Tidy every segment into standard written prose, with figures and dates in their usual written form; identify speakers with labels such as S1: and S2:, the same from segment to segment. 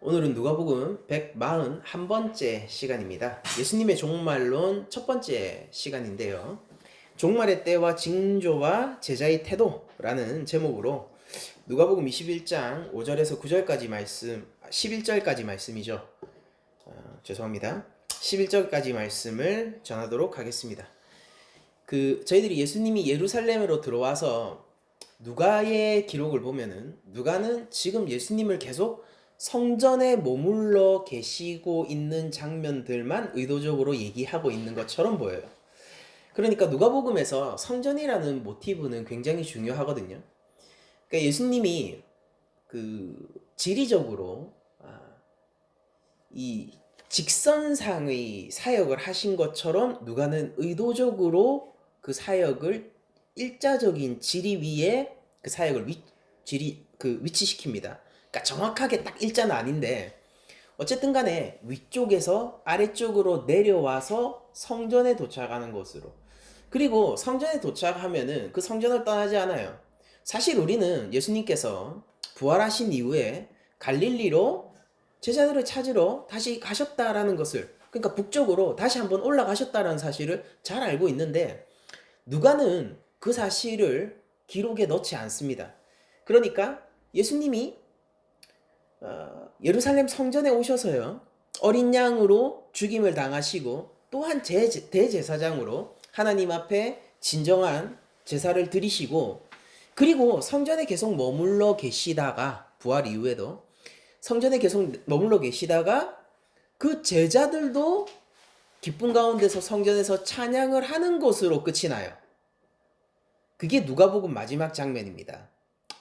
S1: 오늘은 누가복음 141번째 시간입니다. 예수님의 종말론 첫 번째 시간인데요. 종말의 때와 징조와 제자의 태도라는 제목으로 누가복음 21장 5절에서 9절까지 말씀, 11절까지 말씀이죠. 죄송합니다. 11절까지 말씀을 전하도록 하겠습니다. 저희들이 예수님이 예루살렘으로 들어와서 누가의 기록을 보면은 누가는 지금 예수님을 계속 성전에 머물러 계시고 있는 장면들만 의도적으로 얘기하고 있는 것처럼 보여요. 그러니까 누가복음에서 성전이라는 모티브는 굉장히 중요하거든요. 그러니까 예수님이 지리적으로 이 직선상의 사역을 하신 것처럼 누가는 의도적으로 그 사역을 일자적인 지리 위에 그 사역을 위치시킵니다. 그러니까 정확하게 딱 일자는 아닌데 어쨌든 간에 위쪽에서 아래쪽으로 내려와서 성전에 도착하는 것으로, 그리고 성전에 도착하면은 그 성전을 떠나지 않아요. 사실 우리는 예수님께서 부활하신 이후에 갈릴리로 제자들을 찾으러 다시 가셨다라는 것을, 그러니까 북쪽으로 다시 한번 올라가셨다라는 사실을 잘 알고 있는데 누가는 그 사실을 기록에 넣지 않습니다. 그러니까 예수님이 예루살렘 성전에 오셔서요, 어린 양으로 죽임을 당하시고 또한 대제사장으로 하나님 앞에 진정한 제사를 드리시고, 그리고 성전에 계속 머물러 계시다가, 부활 이후에도 성전에 계속 머물러 계시다가 그 제자들도 기쁨 가운데서 성전에서 찬양을 하는 것으로 끝이 나요. 그게 누가복음 마지막 장면입니다.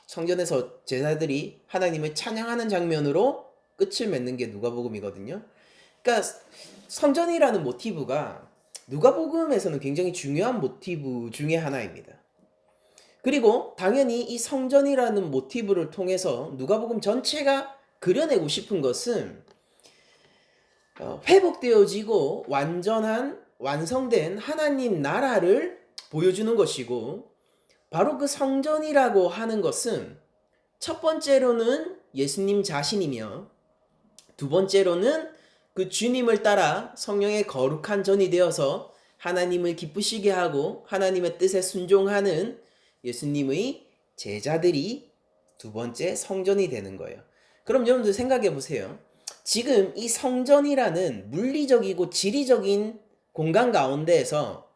S1: 성전에서 제자들이 하나님을 찬양하는 장면으로 끝을 맺는 게 누가복음이거든요. 그러니까 성전이라는 모티브가 누가복음에서는 굉장히 중요한 모티브 중에 하나입니다. 그리고 당연히 이 성전이라는 모티브를 통해서 누가복음 전체가 그려내고 싶은 것은 회복되어지고 완성된 하나님 나라를 보여주는 것이고, 바로 그 성전이라고 하는 것은 첫 번째로는 예수님 자신이며, 두 번째로는 그 주님을 따라 성령의 거룩한 전이 되어서 하나님을 기쁘시게 하고 하나님의 뜻에 순종하는 예수님의 제자들이 두 번째 성전이 되는 거예요. 그럼 여러분들 생각해 보세요. 지금 이 성전이라는 물리적이고 지리적인 공간 가운데에서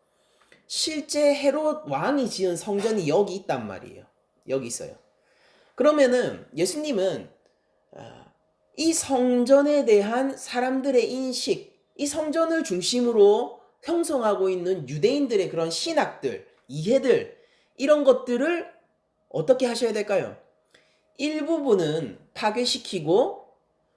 S1: 실제 헤롯 왕이 지은 성전이 여기 있단 말이에요. 여기 있어요. 그러면은 예수님은 이 성전에 대한 사람들의 인식, 이 성전을 중심으로 형성하고 있는 유대인들의 그런 신학들, 이해들, 이런 것들을 어떻게 하셔야 될까요? 일부분은 파괴시키고,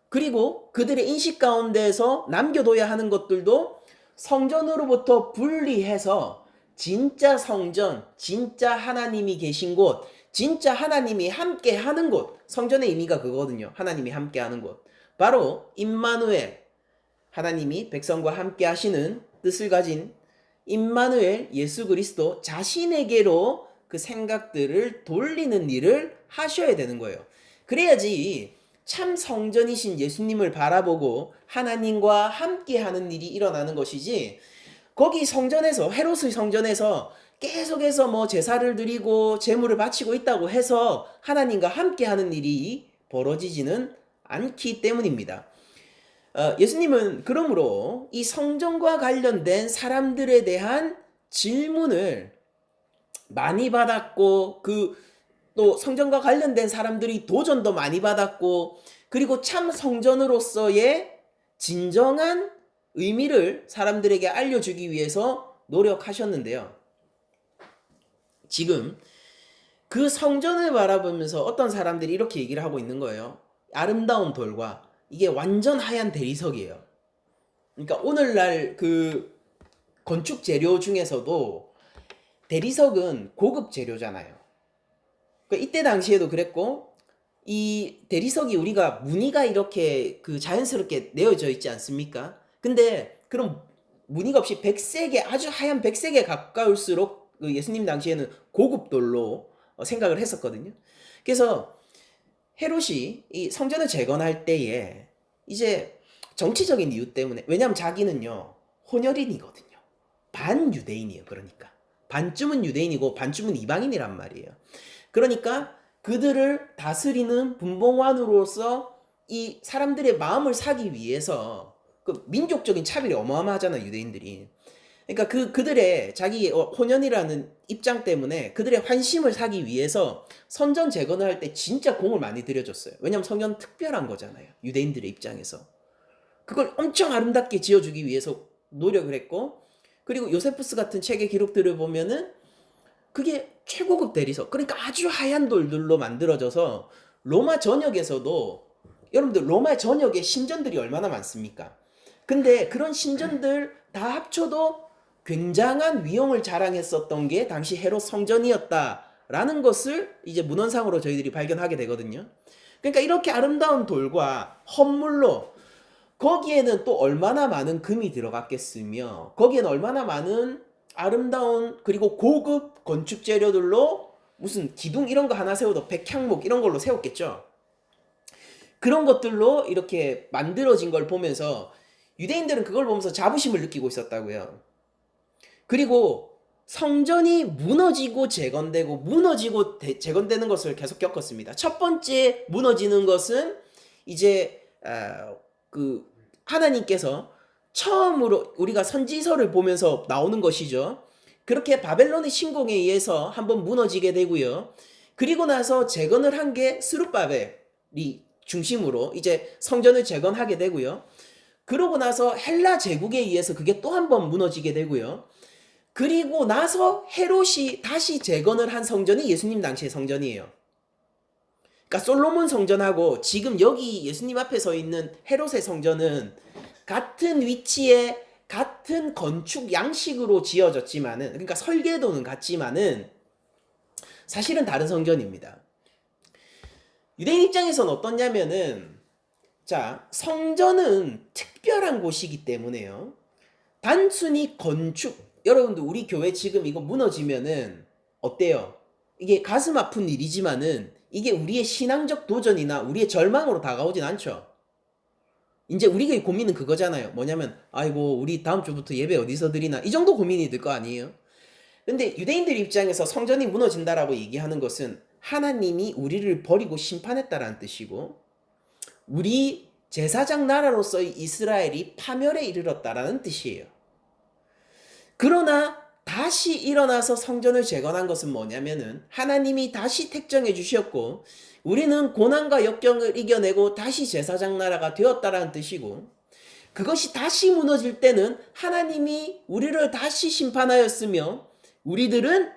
S1: 그리고 그들의 인식 가운데에서 남겨둬야 하는 것들도 성전으로부터 분리해서 진짜 성전, 진짜 하나님이 계신 곳, 진짜 하나님이 함께 하는 곳, 성전의 의미가 그거거든요. 하나님이 함께 하는 곳. 바로 임마누엘, 하나님이 백성과 함께 하시는 뜻을 가진 임마누엘 예수 그리스도 자신에게로 그 생각들을 돌리는 일을 하셔야 되는 거예요. 그래야지 참 성전이신 예수님을 바라보고 하나님과 함께 하는 일이 일어나는 것이지, 거기 성전에서, 헤롯의 성전에서 계속해서 뭐 제사를 드리고 제물을 바치고 있다고 해서 하나님과 함께 하는 일이 벌어지지는 않기 때문입니다. 예수님은 그러므로 이 성전과 관련된 사람들에 대한 질문을 많이 받았고, 또 성전과 관련된 사람들이 도전도 많이 받았고, 그리고 참 성전으로서의 진정한 의미를 사람들에게 알려주기 위해서 노력하셨는데요. 지금 그 성전을 바라보면서 어떤 사람들이 이렇게 얘기를 하고 있는 거예요. 아름다운 돌과 이게 완전 하얀 대리석이에요. 그러니까 오늘날 그 건축 재료 중에서도 대리석은 고급 재료잖아요. 그러니까 이때 당시에도 그랬고, 이 대리석이 우리가 무늬가 이렇게 자연스럽게 내어져 있지 않습니까? 근데 그런 무늬가 없이 백색에, 아주 하얀 백색에 가까울수록 그 예수님 당시에는 고급 돌로 생각을 했었거든요. 그래서 헤롯이 이 성전을 재건할 때에 이제 정치적인 이유 때문에, 왜냐면 자기는요 혼혈인이거든요. 반유대인이에요. 그러니까 반쯤은 유대인이고 반쯤은 이방인이란 말이에요. 그러니까 그들을 다스리는 분봉관으로서 이 사람들의 마음을 사기 위해서, 그 민족적인 차별이 어마어마하잖아요, 유대인들이. 그러니까 그들의 자기 혼연이라는 입장 때문에 그들의 환심을 사기 위해서 성전 재건을 할 때 진짜 공을 많이 들여줬어요. 왜냐면 성전 특별한 거잖아요, 유대인들의 입장에서. 그걸 엄청 아름답게 지어주기 위해서 노력을 했고, 그리고 요세푸스 같은 책의 기록들을 보면은 그게 최고급 대리석, 그러니까 아주 하얀 돌들로 만들어져서 로마 전역에서도, 여러분들 로마 전역에 신전들이 얼마나 많습니까? 근데 그런 신전들 다 합쳐도 굉장한 위용을 자랑했었던 게 당시 헤롯 성전이었다라는 것을 이제 문헌상으로 저희들이 발견하게 되거든요. 그러니까 이렇게 아름다운 돌과 헌물로, 거기에는 또 얼마나 많은 금이 들어갔겠으며, 거기에는 얼마나 많은 아름다운 그리고 고급 건축 재료들로 무슨 기둥 이런 거 하나 세워도 백향목 이런 걸로 세웠겠죠. 그런 것들로 이렇게 만들어진 걸 보면서 유대인들은 그걸 보면서 자부심을 느끼고 있었다고요. 그리고 성전이 무너지고 재건되고 무너지고 재건되는 것을 계속 겪었습니다. 첫 번째 무너지는 것은 이제 그 하나님께서 처음으로 우리가 선지서를 보면서 나오는 것이죠. 그렇게 바벨론의 침공에 의해서 한번 무너지게 되고요. 그리고 나서 재건을 한 게 스룹바벨이 중심으로 이제 성전을 재건하게 되고요. 그러고 나서 헬라 제국에 의해서 그게 또 한 번 무너지게 되고요. 그리고 나서 헤롯이 다시 재건을 한 성전이 예수님 당시의 성전이에요. 그러니까 솔로몬 성전하고 지금 여기 예수님 앞에 서 있는 헤롯의 성전은 같은 위치에 같은 건축 양식으로 지어졌지만은, 그러니까 설계도는 같지만은 사실은 다른 성전입니다. 유대인 입장에서는 어떠냐면은, 자, 성전은 특별한 곳이기 때문에요. 단순히 건축, 여러분들 우리 교회 지금 이거 무너지면은 어때요? 이게 가슴 아픈 일이지만은 이게 우리의 신앙적 도전이나 우리의 절망으로 다가오진 않죠. 이제 우리가 고민은 그거잖아요. 뭐냐면 아이고 우리 다음 주부터 예배 어디서 드리나, 이 정도 고민이 들 거 아니에요. 근데 유대인들 입장에서 성전이 무너진다라고 얘기하는 것은 하나님이 우리를 버리고 심판했다라는 뜻이고, 우리 제사장 나라로서의 이스라엘이 파멸에 이르렀다라는 뜻이에요. 그러나 다시 일어나서 성전을 재건한 것은 뭐냐면은 하나님이 다시 택정해 주셨고 우리는 고난과 역경을 이겨내고 다시 제사장 나라가 되었다라는 뜻이고, 그것이 다시 무너질 때는 하나님이 우리를 다시 심판하였으며 우리들은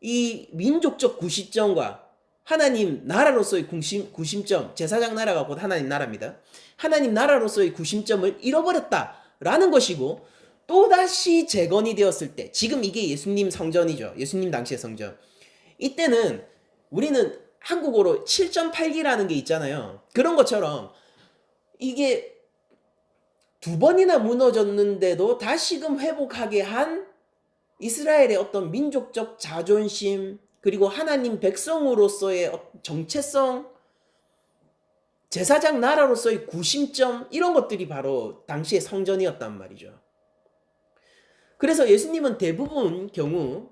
S1: 이 민족적 구시점과 하나님 나라로서의 구심점, 제사장 나라가 곧 하나님 나라입니다. 하나님 나라로서의 구심점을 잃어버렸다라는 것이고, 또다시 재건이 되었을 때, 지금 이게 예수님 성전이죠. 예수님 당시의 성전. 이때는 우리는 한국어로 7.8기라는 게 있잖아요. 그런 것처럼 이게 두 번이나 무너졌는데도 다시금 회복하게 한 이스라엘의 어떤 민족적 자존심, 그리고 하나님 백성으로서의 정체성, 제사장 나라로서의 구심점, 이런 것들이 바로 당시의 성전이었단 말이죠. 그래서 예수님은 대부분 경우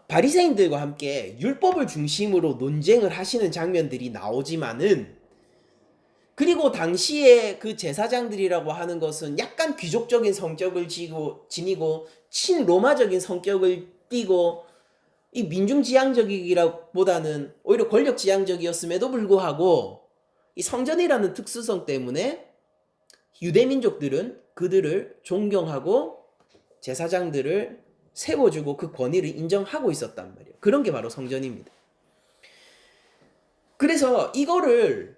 S1: 바리새인들과 함께 율법을 중심으로 논쟁을 하시는 장면들이 나오지만은, 그리고 당시에 그 제사장들이라고 하는 것은 약간 귀족적인 성격을 지니고 친로마적인 성격을 띠고 이 민중지향적이기보다는 오히려 권력지향적이었음에도 불구하고 이 성전이라는 특수성 때문에 유대민족들은 그들을 존경하고 제사장들을 세워주고 그 권위를 인정하고 있었단 말이에요. 그런 게 바로 성전입니다. 그래서 이거를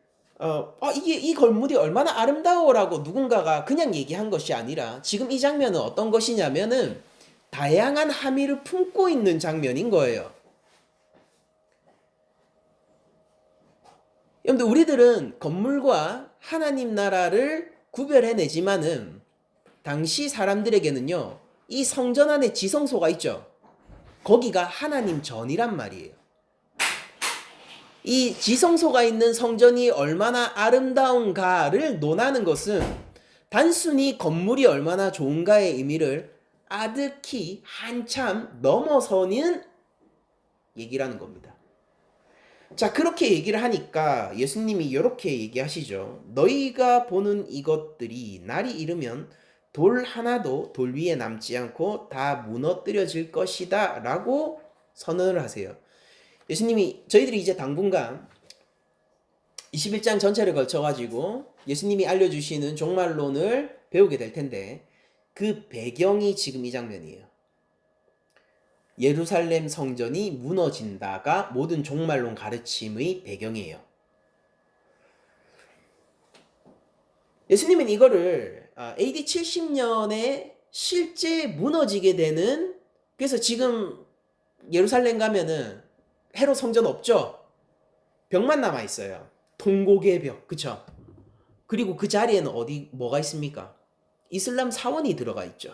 S1: 이 건물이 얼마나 아름다워라고 누군가가 그냥 얘기한 것이 아니라, 지금 이 장면은 어떤 것이냐면은 다양한 함의를 품고 있는 장면인 거예요. 여러분들 우리들은 건물과 하나님 나라를 구별해내지만은 당시 사람들에게는요, 이 성전 안에 지성소가 있죠. 거기가 하나님 전이란 말이에요. 이 지성소가 있는 성전이 얼마나 아름다운가를 논하는 것은 단순히 건물이 얼마나 좋은가의 의미를 아득히 한참 넘어서는 얘기라는 겁니다. 자, 그렇게 얘기를 하니까 예수님이 이렇게 얘기하시죠. 너희가 보는 이것들이 날이 이르면 돌 하나도 돌 위에 남지 않고 다 무너뜨려질 것이다 라고 선언을 하세요. 예수님이, 저희들이 이제 당분간 21장 전체를 걸쳐가지고 예수님이 알려주시는 종말론을 배우게 될 텐데, 그 배경이 지금 이 장면이에요. 예루살렘 성전이 무너진다가 모든 종말론 가르침의 배경이에요. 예수님은 이거를 AD 70년에 실제 무너지게 되는, 그래서 지금 예루살렘 가면은 헤롯 성전 없죠? 벽만 남아 있어요. 통곡의 벽, 그쵸? 그리고 그 자리에는 뭐가 있습니까? 이슬람 사원이 들어가 있죠.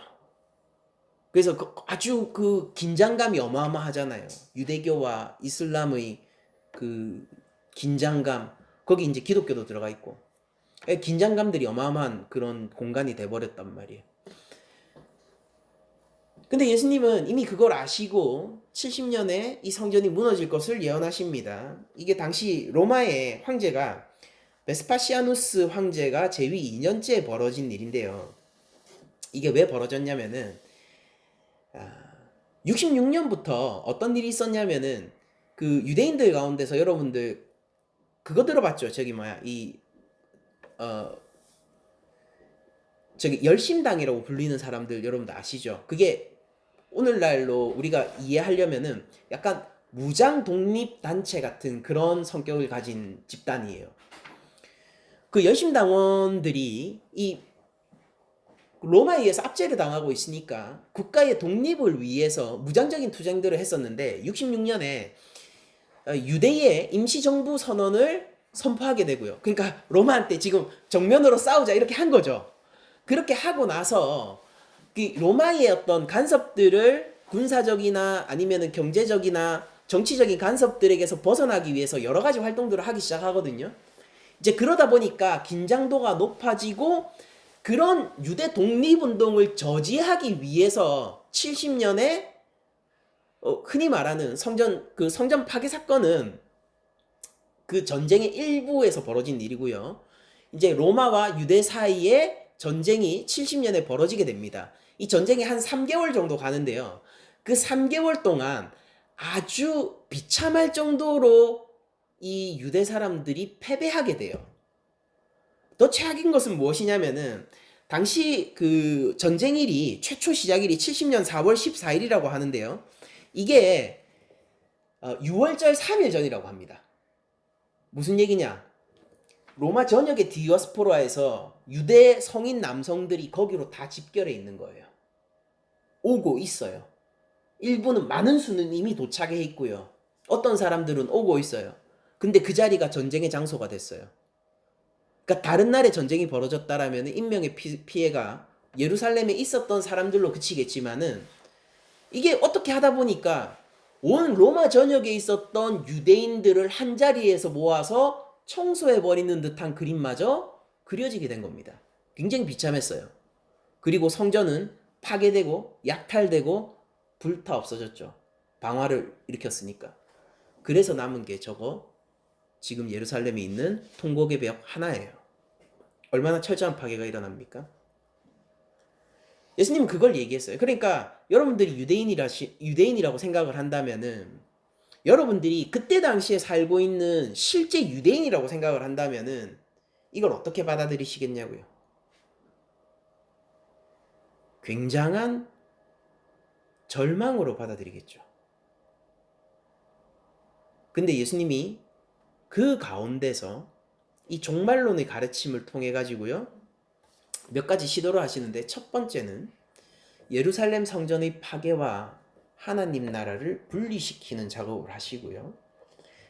S1: 그래서 아주 그 긴장감이 어마어마하잖아요. 유대교와 이슬람의 그 긴장감, 거기 이제 기독교도 들어가 있고, 긴장감들이 어마어마한 그런 공간이 돼버렸단 말이에요. 근데 예수님은 이미 그걸 아시고 70년에 이 성전이 무너질 것을 예언하십니다. 이게 당시 로마의 황제가, 베스파시아누스 황제가 재위 2년째 벌어진 일인데요. 이게 왜 벌어졌냐면은 66년부터 어떤 일이 있었냐면은, 그 유대인들 가운데서 여러분들 그거 들어봤죠? 저기 열심당이라고 불리는 사람들 여러분들 아시죠? 그게 오늘날로 우리가 이해하려면은 약간 무장 독립 단체 같은 그런 성격을 가진 집단이에요. 그 열심당원들이 이 로마에 의해서 압제를 당하고 있으니까 국가의 독립을 위해서 무장적인 투쟁들을 했었는데, 66년에 유대의 임시정부 선언을 선포하게 되고요. 그러니까 로마한테 지금 정면으로 싸우자 이렇게 한 거죠. 그렇게 하고 나서 로마의 어떤 간섭들을 군사적이나 아니면은 경제적이나 정치적인 간섭들에게서 벗어나기 위해서 여러 가지 활동들을 하기 시작하거든요. 이제 그러다 보니까 긴장도가 높아지고, 그런 유대 독립운동을 저지하기 위해서 70년에 흔히 말하는 성전 파괴 사건은 그 전쟁의 일부에서 벌어진 일이고요. 이제 로마와 유대 사이에 전쟁이 70년에 벌어지게 됩니다. 이 전쟁이 한 3개월 정도 가는데요. 그 3개월 동안 아주 비참할 정도로 이 유대 사람들이 패배하게 돼요. 더 최악인 것은 무엇이냐면은, 당시 그 전쟁일이, 최초 시작일이 70년 4월 14일이라고 하는데요. 이게 6월절 3일 전이라고 합니다. 무슨 얘기냐? 로마 전역의 디아스포라에서 유대 성인 남성들이 거기로 다 집결해 있는 거예요. 오고 있어요. 일부는, 많은 수는 이미 도착해 있고요. 어떤 사람들은 오고 있어요. 근데 그 자리가 전쟁의 장소가 됐어요. 그러니까 다른 날에 전쟁이 벌어졌다라면 인명의 피해가 예루살렘에 있었던 사람들로 그치겠지만은, 이게 어떻게 하다 보니까 온 로마 전역에 있었던 유대인들을 한 자리에서 모아서 청소해버리는 듯한 그림마저 그려지게 된 겁니다. 굉장히 비참했어요. 그리고 성전은 파괴되고 약탈되고 불타 없어졌죠. 방화를 일으켰으니까. 그래서 남은 게 저거 지금 예루살렘에 있는 통곡의 벽 하나예요. 얼마나 철저한 파괴가 일어납니까? 예수님은 그걸 얘기했어요. 그러니까 여러분들이 유대인이라고 생각을 한다면은, 여러분들이 그때 당시에 살고 있는 실제 유대인이라고 생각을 한다면은 이걸 어떻게 받아들이시겠냐고요. 굉장한 절망으로 받아들이겠죠. 근데 예수님이 그 가운데서 이 종말론의 가르침을 통해 가지고요, 몇 가지 시도를 하시는데, 첫 번째는 예루살렘 성전의 파괴와 하나님 나라를 분리시키는 작업을 하시고요.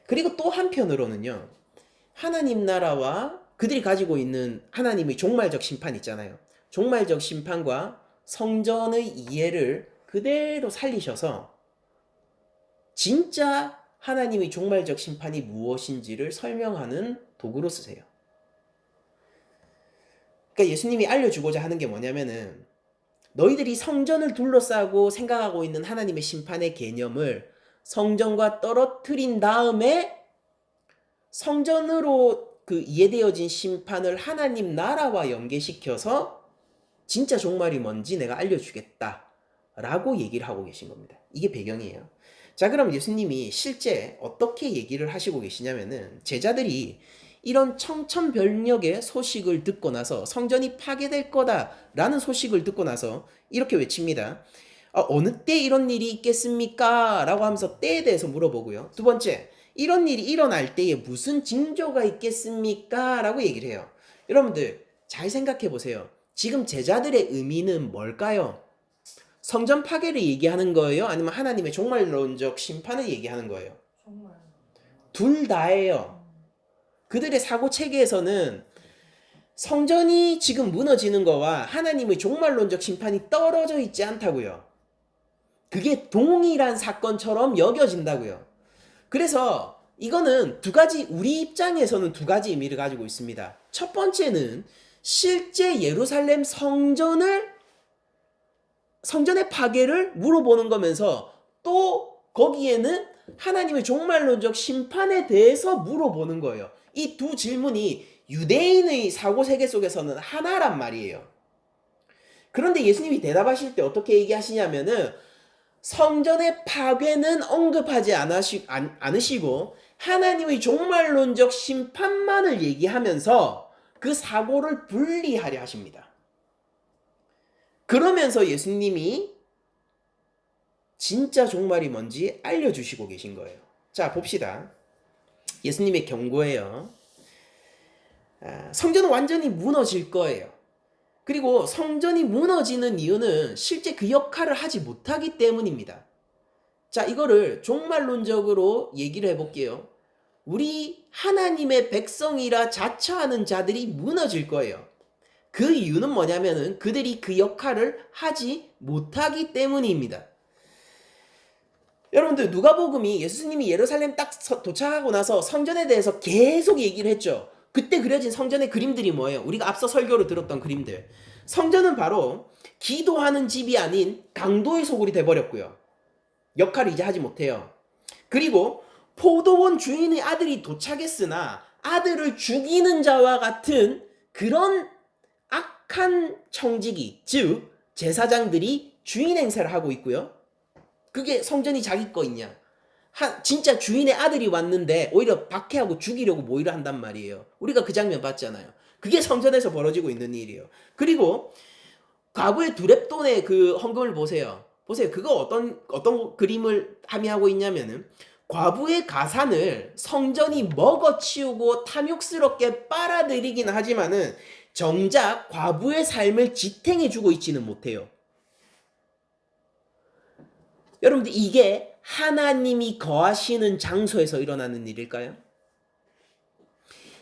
S1: 그리고 또 한편으로는요, 하나님 나라와 그들이 가지고 있는 하나님의 종말적 심판 있잖아요. 종말적 심판과 성전의 이해를 그대로 살리셔서 진짜 하나님의 종말적 심판이 무엇인지를 설명하는 도구로 쓰세요. 그러니까 예수님이 알려주고자 하는 게 뭐냐면은 너희들이 성전을 둘러싸고 생각하고 있는 하나님의 심판의 개념을 성전과 떨어뜨린 다음에 성전으로 그 이해되어진 심판을 하나님 나라와 연계시켜서 진짜 종말이 뭔지 내가 알려주겠다 라고 얘기를 하고 계신 겁니다. 이게 배경이에요. 자, 그럼 예수님이 실제 어떻게 얘기를 하시고 계시냐면은 제자들이 이런 청천벽력의 소식을 듣고 나서 성전이 파괴될 거다라는 소식을 듣고 나서 이렇게 외칩니다. 어느 때 이런 일이 있겠습니까? 라고 하면서 때에 대해서 물어보고요. 두 번째, 이런 일이 일어날 때에 무슨 징조가 있겠습니까? 라고 얘기를 해요. 여러분들 잘 생각해 보세요. 지금 제자들의 의미는 뭘까요? 성전 파괴를 얘기하는 거예요? 아니면 하나님의 종말론적 심판을 얘기하는 거예요? 둘 다예요. 그들의 사고 체계에서는 성전이 지금 무너지는 거와 하나님의 종말론적 심판이 떨어져 있지 않다고요. 그게 동일한 사건처럼 여겨진다고요. 그래서 이거는 두 가지, 우리 입장에서는 두 가지 의미를 가지고 있습니다. 첫 번째는 실제 예루살렘 성전의 파괴를 물어보는 거면서 또 거기에는 하나님의 종말론적 심판에 대해서 물어보는 거예요. 이 두 질문이 유대인의 사고세계 속에서는 하나란 말이에요. 그런데 예수님이 대답하실 때 어떻게 얘기하시냐면은 성전의 파괴는 언급하지 않으시고 하나님의 종말론적 심판만을 얘기하면서 그 사고를 분리하려 하십니다. 그러면서 예수님이 진짜 종말이 뭔지 알려주시고 계신 거예요. 자, 봅시다. 예수님의 경고예요. 성전은 완전히 무너질 거예요. 그리고 성전이 무너지는 이유는 실제 그 역할을 하지 못하기 때문입니다. 자, 이거를 종말론적으로 얘기를 해볼게요. 우리 하나님의 백성이라 자처하는 자들이 무너질 거예요. 그 이유는 뭐냐면은 그들이 그 역할을 하지 못하기 때문입니다. 여러분들 누가복음이 예수님이 예루살렘 딱 도착하고 나서 성전에 대해서 계속 얘기를 했죠. 그때 그려진 성전의 그림들이 뭐예요? 우리가 앞서 설교로 들었던 그림들. 성전은 바로 기도하는 집이 아닌 강도의 소굴이 돼버렸고요. 역할을 이제 하지 못해요. 그리고 포도원 주인의 아들이 도착했으나 아들을 죽이는 자와 같은 그런 악한 청지기, 즉 제사장들이 주인 행세를 하고 있고요. 그게 성전이 자기 거 있냐? 진짜 주인의 아들이 왔는데 오히려 박해하고 죽이려고 모의를 한단 말이에요. 우리가 그 장면 봤잖아요. 그게 성전에서 벌어지고 있는 일이에요. 그리고 과부의 두렙돈의 그 헌금을 보세요. 그거 어떤 그림을 함의하고 있냐면은 과부의 가산을 성전이 먹어치우고 탐욕스럽게 빨아들이긴 하지만은 정작 과부의 삶을 지탱해주고 있지는 못해요. 여러분들 이게 하나님이 거하시는 장소에서 일어나는 일일까요?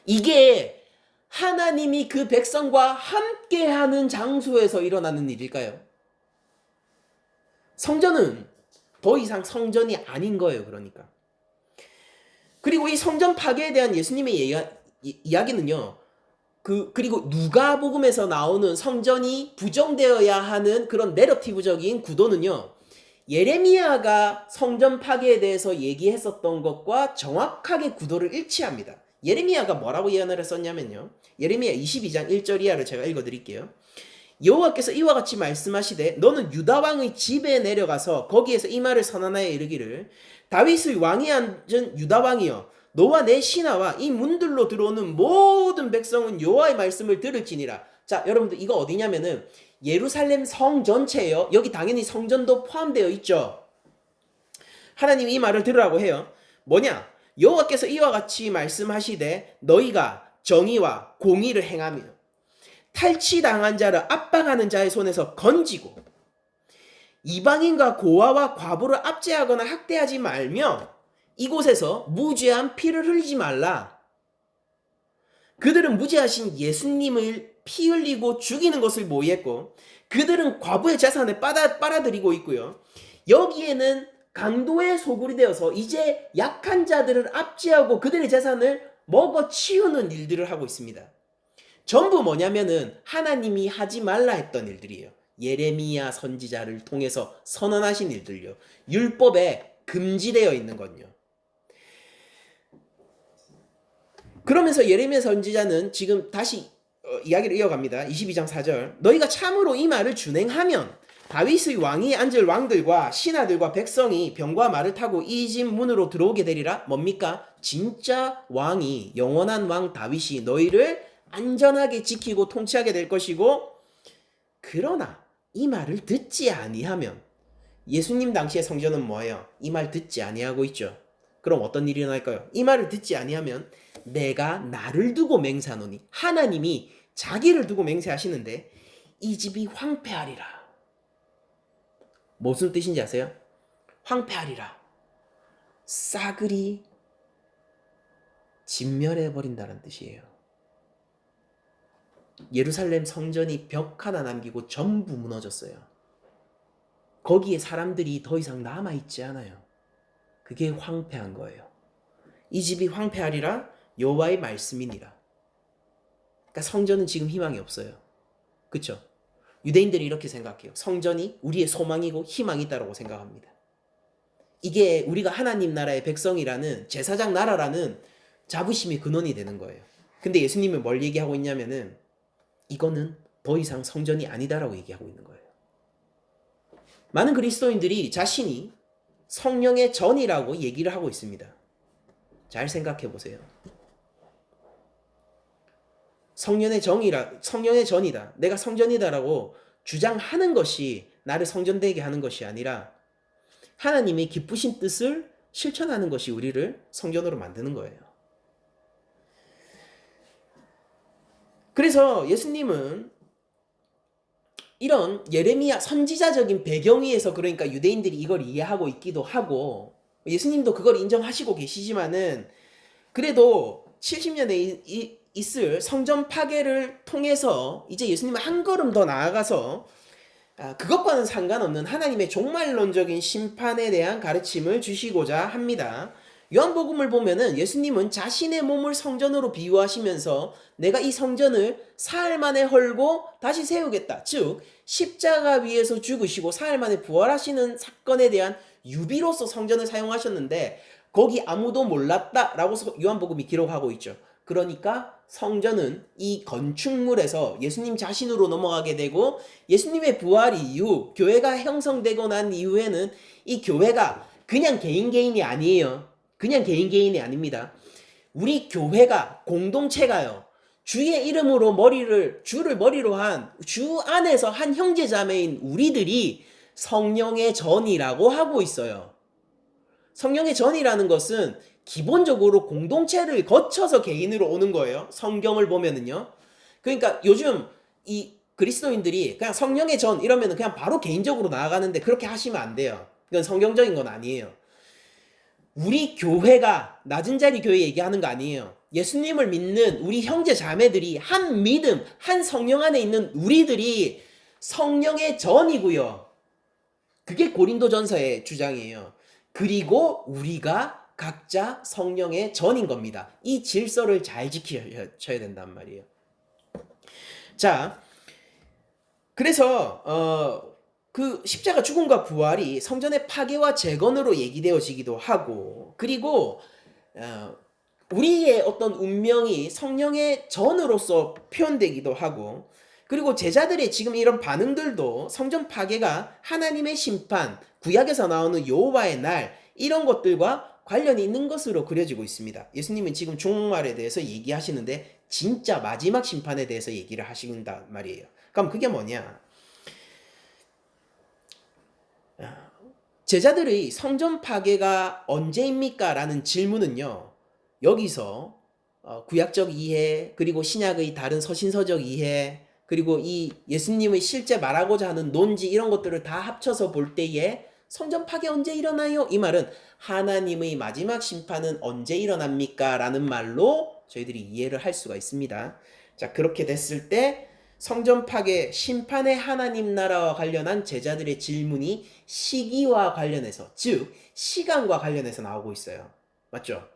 S1: 이게 하나님이 그 백성과 함께하는 장소에서 일어나는 일일까요? 성전은 더 이상 성전이 아닌 거예요. 그러니까. 그리고 이 성전 파괴에 대한 예수님의 이야기는요. 그리고 누가복음에서 나오는 성전이 부정되어야 하는 그런 내러티브적인 구도는요. 예레미야가 성전 파괴에 대해서 얘기했었던 것과 정확하게 구도를 일치합니다. 예레미야가 뭐라고 예언을 했었냐면요. 예레미야 22장 1절 이하를 제가 읽어드릴게요. 여호와께서 이와 같이 말씀하시되 너는 유다 왕의 집에 내려가서 거기에서 이 말을 선언하여 이르기를 다윗의 왕이 앉은 유다 왕이여 너와 내 신하와 이 문들로 들어오는 모든 백성은 여호와의 말씀을 들을지니라. 자, 여러분들 이거 어디냐면은 예루살렘 성 전체예요. 여기 당연히 성전도 포함되어 있죠. 하나님이 이 말을 들으라고 해요. 뭐냐? 여호와께서 이와 같이 말씀하시되 너희가 정의와 공의를 행하며 탈취당한 자를 압박하는 자의 손에서 건지고 이방인과 고아와 과부를 압제하거나 학대하지 말며 이곳에서 무죄한 피를 흘리지 말라. 그들은 무죄하신 예수님을 피 흘리고 죽이는 것을 모의했고 그들은 과부의 재산을 빨아들이고 있고요. 여기에는 강도의 소굴이 되어서 이제 약한 자들을 압제하고 그들의 재산을 먹어치우는 일들을 하고 있습니다. 전부 뭐냐면은 하나님이 하지 말라 했던 일들이에요. 예레미야 선지자를 통해서 선언하신 일들요. 율법에 금지되어 있는 건요. 그러면서 예레미야 선지자는 지금 다시 이야기를 이어갑니다. 22장 4절. 너희가 참으로 이 말을 준행하면 다윗의 왕이 앉을 왕들과 신하들과 백성이 병과 말을 타고 이 집 문으로 들어오게 되리라. 뭡니까? 진짜 왕이 영원한 왕 다윗이 너희를 안전하게 지키고 통치하게 될 것이고, 그러나 이 말을 듣지 아니하면, 예수님 당시의 성전은 뭐예요? 이 말 듣지 아니하고 있죠. 그럼 어떤 일이 일어날까요? 이 말을 듣지 아니하면 내가 나를 두고 맹세하노니, 하나님이 자기를 두고 맹세하시는데 이 집이 황폐하리라. 무슨 뜻인지 아세요? 황폐하리라. 싸그리 진멸해버린다는 뜻이에요. 예루살렘 성전이 벽 하나 남기고 전부 무너졌어요. 거기에 사람들이 더 이상 남아있지 않아요. 그게 황폐한 거예요. 이 집이 황폐하리라 여호와의 말씀이니라. 그러니까 성전은 지금 희망이 없어요. 그렇죠? 유대인들이 이렇게 생각해요. 성전이 우리의 소망이고 희망이 있다고 생각합니다. 이게 우리가 하나님 나라의 백성이라는 제사장 나라라는 자부심의 근원이 되는 거예요. 근데 예수님은 뭘 얘기하고 있냐면은 이거는 더 이상 성전이 아니다라고 얘기하고 있는 거예요. 많은 그리스도인들이 자신이 성령의 전이라고 얘기를 하고 있습니다. 잘 생각해 보세요. 성령의 전이다. 내가 성전이다라고 주장하는 것이 나를 성전되게 하는 것이 아니라 하나님의 기쁘신 뜻을 실천하는 것이 우리를 성전으로 만드는 거예요. 그래서 예수님은 이런 예레미야 선지자적인 배경 위에서 그러니까 유대인들이 이걸 이해하고 있기도 하고 예수님도 그걸 인정하시고 계시지만은 그래도 70년에 있을 성전 파괴를 통해서 이제 예수님은 한 걸음 더 나아가서 그것과는 상관없는 하나님의 종말론적인 심판에 대한 가르침을 주시고자 합니다. 요한복음을 보면은 예수님은 자신의 몸을 성전으로 비유하시면서 내가 이 성전을 사흘 만에 헐고 다시 세우겠다. 즉 십자가 위에서 죽으시고 사흘 만에 부활하시는 사건에 대한 유비로서 성전을 사용하셨는데 거기 아무도 몰랐다라고 요한복음이 기록하고 있죠. 그러니까 성전은 이 건축물에서 예수님 자신으로 넘어가게 되고 예수님의 부활 이후 교회가 형성되고 난 이후에는 이 교회가 그냥 개인이 아니에요. 그냥 개인이 아닙니다. 우리 교회가 공동체가요. 주의 이름으로 주를 머리로 한 주 안에서 한 형제 자매인 우리들이 성령의 전이라고 하고 있어요. 성령의 전이라는 것은 기본적으로 공동체를 거쳐서 개인으로 오는 거예요. 성경을 보면은요. 그러니까 요즘 이 그리스도인들이 그냥 성령의 전 이러면은 그냥 바로 개인적으로 나아가는데 그렇게 하시면 안 돼요. 이건 성경적인 건 아니에요. 우리 교회가 낮은 자리 교회 얘기하는 거 아니에요. 예수님을 믿는 우리 형제 자매들이 한 믿음, 한 성령 안에 있는 우리들이 성령의 전이고요. 그게 고린도전서의 주장이에요. 그리고 우리가 각자 성령의 전인 겁니다. 이 질서를 잘 지키셔야 된단 말이에요. 자, 그래서 그 십자가 죽음과 부활이 성전의 파괴와 재건으로 얘기되어지기도 하고 그리고 우리의 어떤 운명이 성령의 전으로서 표현되기도 하고 그리고 제자들의 지금 이런 반응들도 성전 파괴가 하나님의 심판, 구약에서 나오는 여호와의 날 이런 것들과 관련이 있는 것으로 그려지고 있습니다. 예수님은 지금 종말에 대해서 얘기하시는데 진짜 마지막 심판에 대해서 얘기를 하신단 말이에요. 그럼 그게 뭐냐? 제자들의 성전 파괴가 언제입니까? 라는 질문은요. 여기서 구약적 이해 그리고 신약의 다른 서신서적 이해 그리고 이 예수님의 실제 말하고자 하는 논지 이런 것들을 다 합쳐서 볼 때에 성전 파괴 언제 일어나요? 이 말은 하나님의 마지막 심판은 언제 일어납니까? 라는 말로 저희들이 이해를 할 수가 있습니다. 자, 그렇게 됐을 때 성전 파괴, 심판의 하나님 나라와 관련한 제자들의 질문이 시기와 관련해서, 즉 시간과 관련해서 나오고 있어요. 맞죠?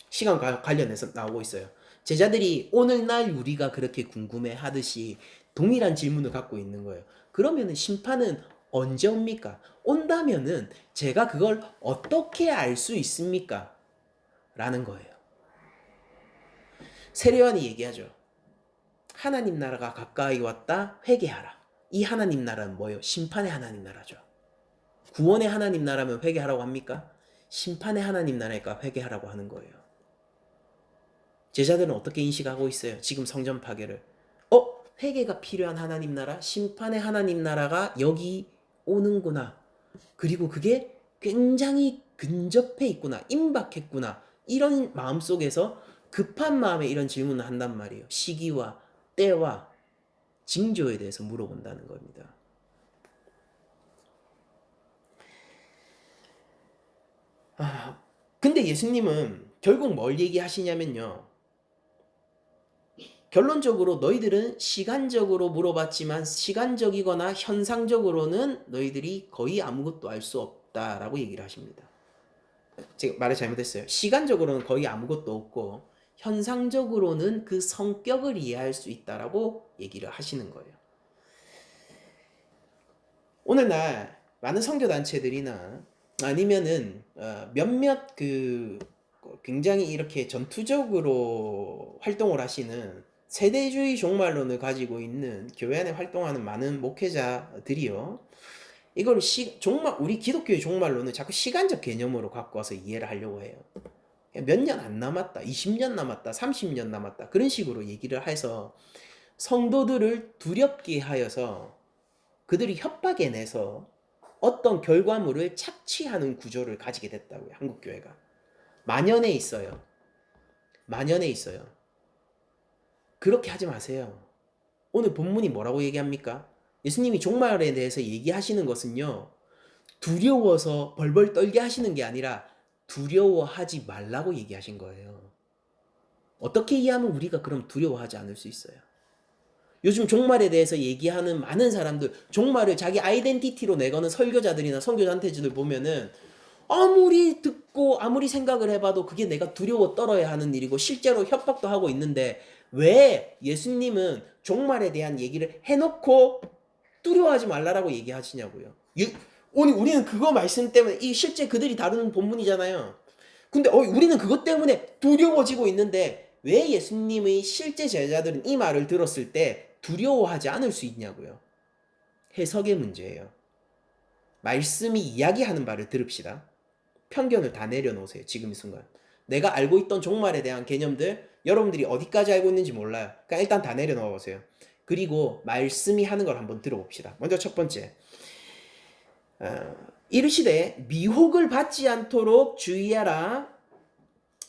S1: 시간과 관련해서 나오고 있어요. 제자들이 오늘날 우리가 그렇게 궁금해 하듯이 동일한 질문을 갖고 있는 거예요. 그러면은 심판은 언제 옵니까? 온다면은 제가 그걸 어떻게 알 수 있습니까? 라는 거예요. 세례요한이 얘기하죠. 하나님 나라가 가까이 왔다. 회개하라. 이 하나님 나라는 뭐예요? 심판의 하나님 나라죠. 구원의 하나님 나라면 회개하라고 합니까? 심판의 하나님 나라니까 회개하라고 하는 거예요. 제자들은 어떻게 인식하고 있어요? 지금 성전 파괴를. 회개가 필요한 하나님 나라, 심판의 하나님 나라가 여기 오는구나. 그리고 그게 굉장히 근접해 있구나. 임박했구나. 이런 마음 속에서 급한 마음에 이런 질문을 한단 말이에요. 시기와 때와 징조에 대해서 물어본다는 겁니다. 근데 예수님은 결국 뭘 얘기하시냐면요. 결론적으로 너희들은 시간적으로 물어봤지만 시간적이거나 현상적으로는 너희들이 거의 아무것도 알 수 없다라고 얘기를 하십니다. 제가 말을 잘못했어요. 시간적으로는 거의 아무것도 없고 현상적으로는 그 성격을 이해할 수 있다라고 얘기를 하시는 거예요. 오늘날 많은 선교단체들이나 아니면은 몇몇 굉장히 이렇게 전투적으로 활동을 하시는 세대주의 종말론을 가지고 있는 교회 안에 활동하는 많은 목회자들이요. 이걸 우리 기독교의 종말론을 자꾸 시간적 개념으로 갖고 와서 이해를 하려고 해요. 몇 년 안 남았다, 20년 남았다, 30년 남았다, 그런 식으로 얘기를 해서 성도들을 두렵게 하여서 그들이 협박에 내서 어떤 결과물을 착취하는 구조를 가지게 됐다고요. 한국교회가. 만연해 있어요. 만연해 있어요. 그렇게 하지 마세요. 오늘 본문이 뭐라고 얘기합니까? 예수님이 종말에 대해서 얘기하시는 것은요. 두려워서 벌벌 떨게 하시는 게 아니라 두려워하지 말라고 얘기하신 거예요. 어떻게 이해하면 우리가 그럼 두려워하지 않을 수 있어요? 요즘 종말에 대해서 얘기하는 많은 사람들, 종말을 자기 아이덴티티로 내거는 설교자들이나 선교단체들 보면은 아무리 듣고 아무리 생각을 해봐도 그게 내가 두려워 떨어야 하는 일이고 실제로 협박도 하고 있는데 왜 예수님은 종말에 대한 얘기를 해놓고 두려워하지 말라라고 얘기하시냐고요. 오늘 우리는 그거 말씀 때문에 이 실제 그들이 다루는 본문이잖아요. 근데 우리는 그것 때문에 두려워지고 있는데 왜 예수님의 실제 제자들은 이 말을 들었을 때 두려워하지 않을 수 있냐고요. 해석의 문제예요. 말씀이 이야기하는 바를 들읍시다. 편견을 다 내려놓으세요. 지금 이 순간. 내가 알고 있던 종말에 대한 개념들 여러분들이 어디까지 알고 있는지 몰라요. 그러니까 일단 다 내려놓아 보세요. 그리고 말씀이 하는 걸 한번 들어봅시다. 먼저 첫 번째. 이르시되 미혹을 받지 않도록 주의하라.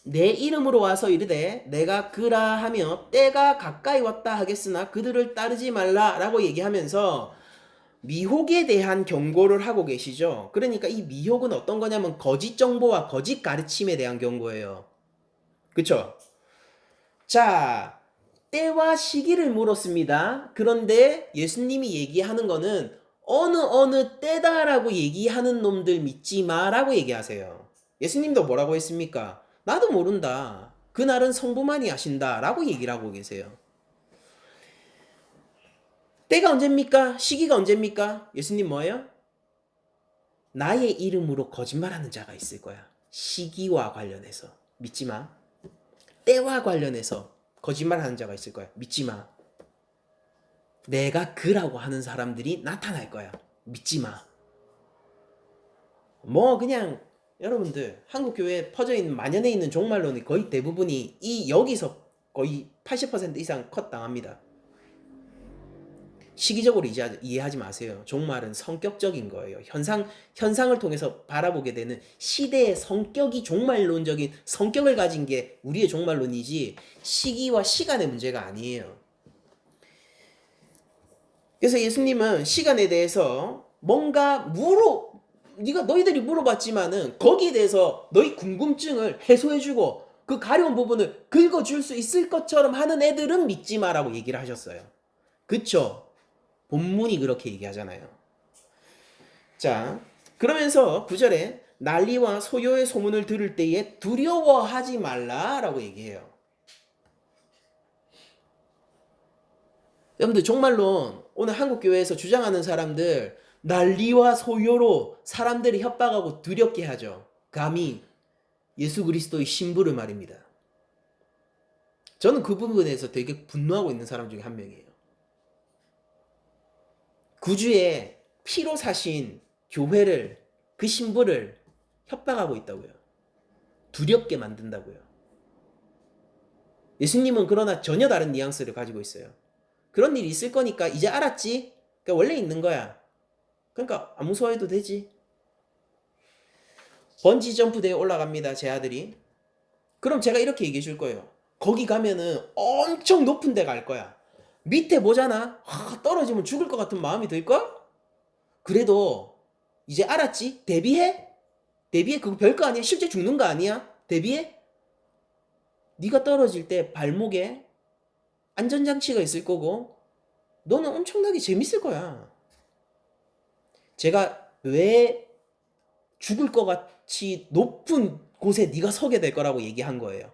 S1: 내 이름으로 와서 이르되 내가 그라하며 때가 가까이 왔다 하겠으나 그들을 따르지 말라라고 얘기하면서 미혹에 대한 경고를 하고 계시죠. 그러니까 이 미혹은 어떤 거냐면 거짓 정보와 거짓 가르침에 대한 경고예요. 그쵸? 자, 때와 시기를 물었습니다. 그런데 예수님이 얘기하는 거는 어느 때다라고 얘기하는 놈들 믿지 마라고 얘기하세요. 예수님도 뭐라고 했습니까? 나도 모른다. 그날은 성부만이 아신다 라고 얘기를 하고 계세요. 때가 언제입니까? 시기가 언제입니까? 예수님 뭐예요? 나의 이름으로 거짓말하는 자가 있을 거야. 시기와 관련해서 믿지 마. 때와 관련해서 거짓말하는 자가 있을 거야. 믿지 마. 내가 그라고 하는 사람들이 나타날 거야. 믿지 마. 그냥 여러분들 한국 교회에 퍼져 있는 만연해 있는 종말론이 거의 대부분이 여기서 거의 80% 이상 컷 당합니다. 시기적으로 이해하지 마세요. 종말은 성격적인 거예요. 현상을 통해서 바라보게 되는 시대의 성격이 종말론적인 성격을 가진 게 우리의 종말론이지 시기와 시간의 문제가 아니에요. 그래서 예수님은 시간에 대해서 뭔가 너희들이 물어봤지만은 거기에 대해서 너희 궁금증을 해소해주고 그 가려운 부분을 긁어줄 수 있을 것처럼 하는 애들은 믿지 마라고 얘기를 하셨어요. 그쵸? 본문이 그렇게 얘기하잖아요. 자, 그러면서 9절에 난리와 소요의 소문을 들을 때에 두려워하지 말라라고 얘기해요. 여러분들 종말론 오늘 한국교회에서 주장하는 사람들 난리와 소요로 사람들이 협박하고 두렵게 하죠. 감히 예수 그리스도의 신부를 말입니다. 저는 그 부분에서 되게 분노하고 있는 사람 중에 한 명이에요. 구주의 피로 사신 교회를, 그 신부를 협박하고 있다고요. 두렵게 만든다고요. 예수님은 그러나 전혀 다른 뉘앙스를 가지고 있어요. 그런 일이 있을 거니까 이제 알았지? 그러니까 원래 있는 거야. 그러니까 안 무서워해도 되지. 번지 점프대에 올라갑니다, 제 아들이. 그럼 제가 이렇게 얘기해 줄 거예요. 거기 가면은 엄청 높은 데 갈 거야. 밑에 보잖아. 떨어지면 죽을 것 같은 마음이 들걸? 그래도 이제 알았지? 대비해? 대비해? 그거 별거 아니야. 실제 죽는 거 아니야. 대비해? 네가 떨어질 때 발목에 안전장치가 있을 거고 너는 엄청나게 재밌을 거야. 제가 왜 죽을 것 같이 높은 곳에 네가 서게 될 거라고 얘기한 거예요.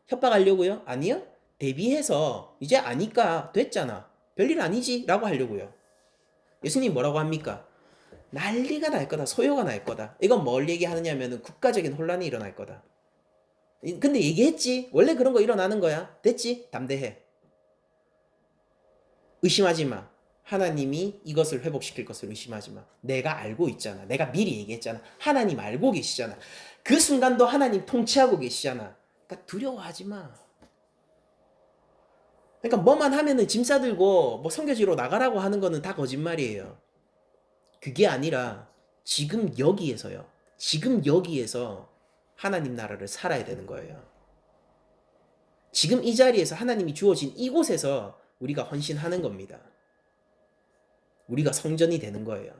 S1: 협박하려고요? 아니요. 대비해서 이제 아니까 됐잖아. 별일 아니지 라고 하려고요. 예수님 뭐라고 합니까? 난리가 날 거다. 소요가 날 거다. 이건 뭘 얘기하느냐면 국가적인 혼란이 일어날 거다. 근데 얘기했지. 원래 그런 거 일어나는 거야. 됐지? 담대해. 의심하지 마. 하나님이 이것을 회복시킬 것을 의심하지 마. 내가 알고 있잖아. 내가 미리 얘기했잖아. 하나님 알고 계시잖아. 그 순간도 하나님 통치하고 계시잖아. 그러니까 두려워하지 마. 그러니까 뭐만 하면은 짐 싸들고 뭐 선교지로 나가라고 하는 거는 다 거짓말이에요. 그게 아니라 지금 여기에서요. 지금 여기에서 하나님 나라를 살아야 되는 거예요. 지금 이 자리에서 하나님이 주어진 이곳에서 우리가 헌신하는 겁니다. 우리가 성전이 되는 거예요.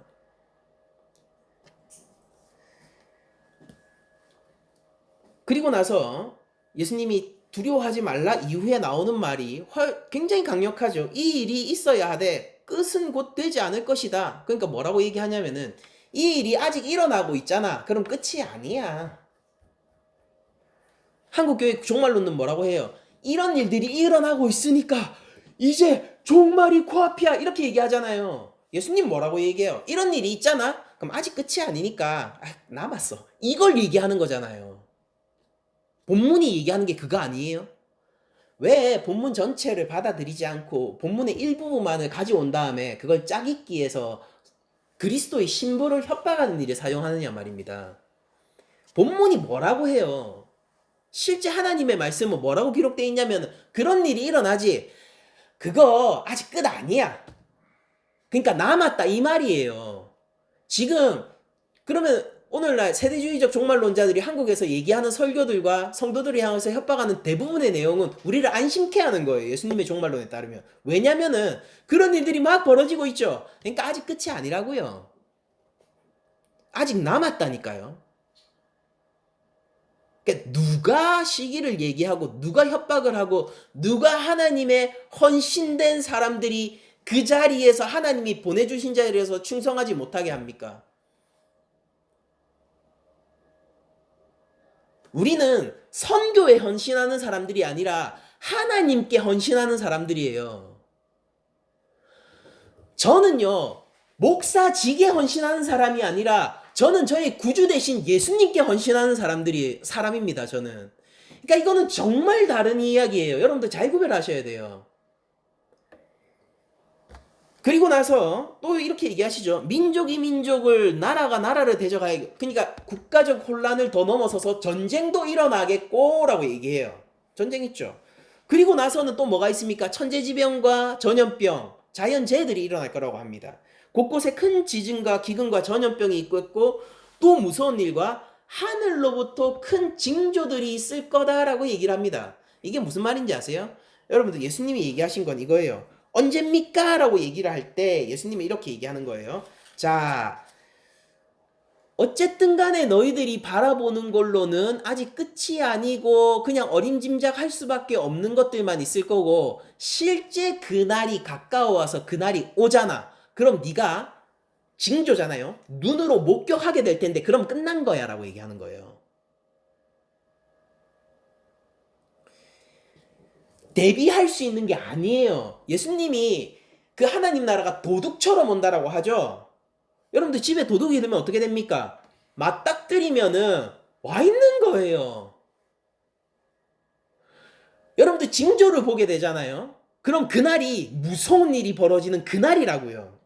S1: 그리고 나서 예수님이 두려워하지 말라 이후에 나오는 말이 굉장히 강력하죠. 이 일이 있어야 하되 끝은 곧 되지 않을 것이다. 그러니까 뭐라고 얘기하냐면은 이 일이 아직 일어나고 있잖아. 그럼 끝이 아니야. 한국교회 종말론은 뭐라고 해요? 이런 일들이 일어나고 있으니까 이제 종말이 코앞이야. 이렇게 얘기하잖아요. 예수님 뭐라고 얘기해요? 이런 일이 있잖아? 그럼 아직 끝이 아니니까 남았어. 이걸 얘기하는 거잖아요. 본문이 얘기하는 게 그거 아니에요? 왜 본문 전체를 받아들이지 않고 본문의 일부분만을 가져온 다음에 그걸 짜깁기해서 그리스도의 신부를 협박하는 일에 사용하느냐 말입니다. 본문이 뭐라고 해요? 실제 하나님의 말씀은 뭐라고 기록되어 있냐면 그런 일이 일어나지 그거 아직 끝 아니야. 그러니까 남았다 이 말이에요. 지금 그러면 오늘날 세대주의적 종말론자들이 한국에서 얘기하는 설교들과 성도들을 향해서 협박하는 대부분의 내용은 우리를 안심케 하는 거예요. 예수님의 종말론에 따르면. 왜냐면은 그런 일들이 막 벌어지고 있죠. 그러니까 아직 끝이 아니라고요. 아직 남았다니까요. 그러니까 누가 시기를 얘기하고 누가 협박을 하고 누가 하나님의 헌신된 사람들이 그 자리에서 하나님이 보내주신 자리에서 충성하지 못하게 합니까? 우리는 선교에 헌신하는 사람들이 아니라 하나님께 헌신하는 사람들이에요. 저는요, 목사직에 헌신하는 사람이 아니라 저는 저의 구주 대신 예수님께 헌신하는 사람입니다, 저는. 그러니까 이거는 정말 다른 이야기예요. 여러분들 잘 구별하셔야 돼요. 그리고 나서 또 이렇게 얘기하시죠. 민족이 민족을, 나라가 나라를 대적하여, 그러니까 국가적 혼란을 더 넘어서서 전쟁도 일어나겠고 라고 얘기해요. 전쟁 있죠. 그리고 나서는 또 뭐가 있습니까? 천재지변과 전염병, 자연재해들이 일어날 거라고 합니다. 곳곳에 큰 지진과 기근과 전염병이 있고 또 무서운 일과 하늘로부터 큰 징조들이 있을 거다라고 얘기를 합니다. 이게 무슨 말인지 아세요? 여러분들 예수님이 얘기하신 건 이거예요. 언제입니까? 라고 얘기를 할 때 예수님이 이렇게 얘기하는 거예요. 자, 어쨌든 간에 너희들이 바라보는 걸로는 아직 끝이 아니고 그냥 어림짐작할 수밖에 없는 것들만 있을 거고 실제 그날이 가까워와서 그날이 오잖아. 그럼 네가 징조잖아요. 눈으로 목격하게 될 텐데 그럼 끝난 거야 라고 얘기하는 거예요. 대비할 수 있는 게 아니에요. 예수님이 그 하나님 나라가 도둑처럼 온다라고 하죠. 여러분들 집에 도둑이 들면 어떻게 됩니까? 맞닥뜨리면은 와 있는 거예요. 여러분들 징조를 보게 되잖아요. 그럼 그날이 무서운 일이 벌어지는 그날이라고요.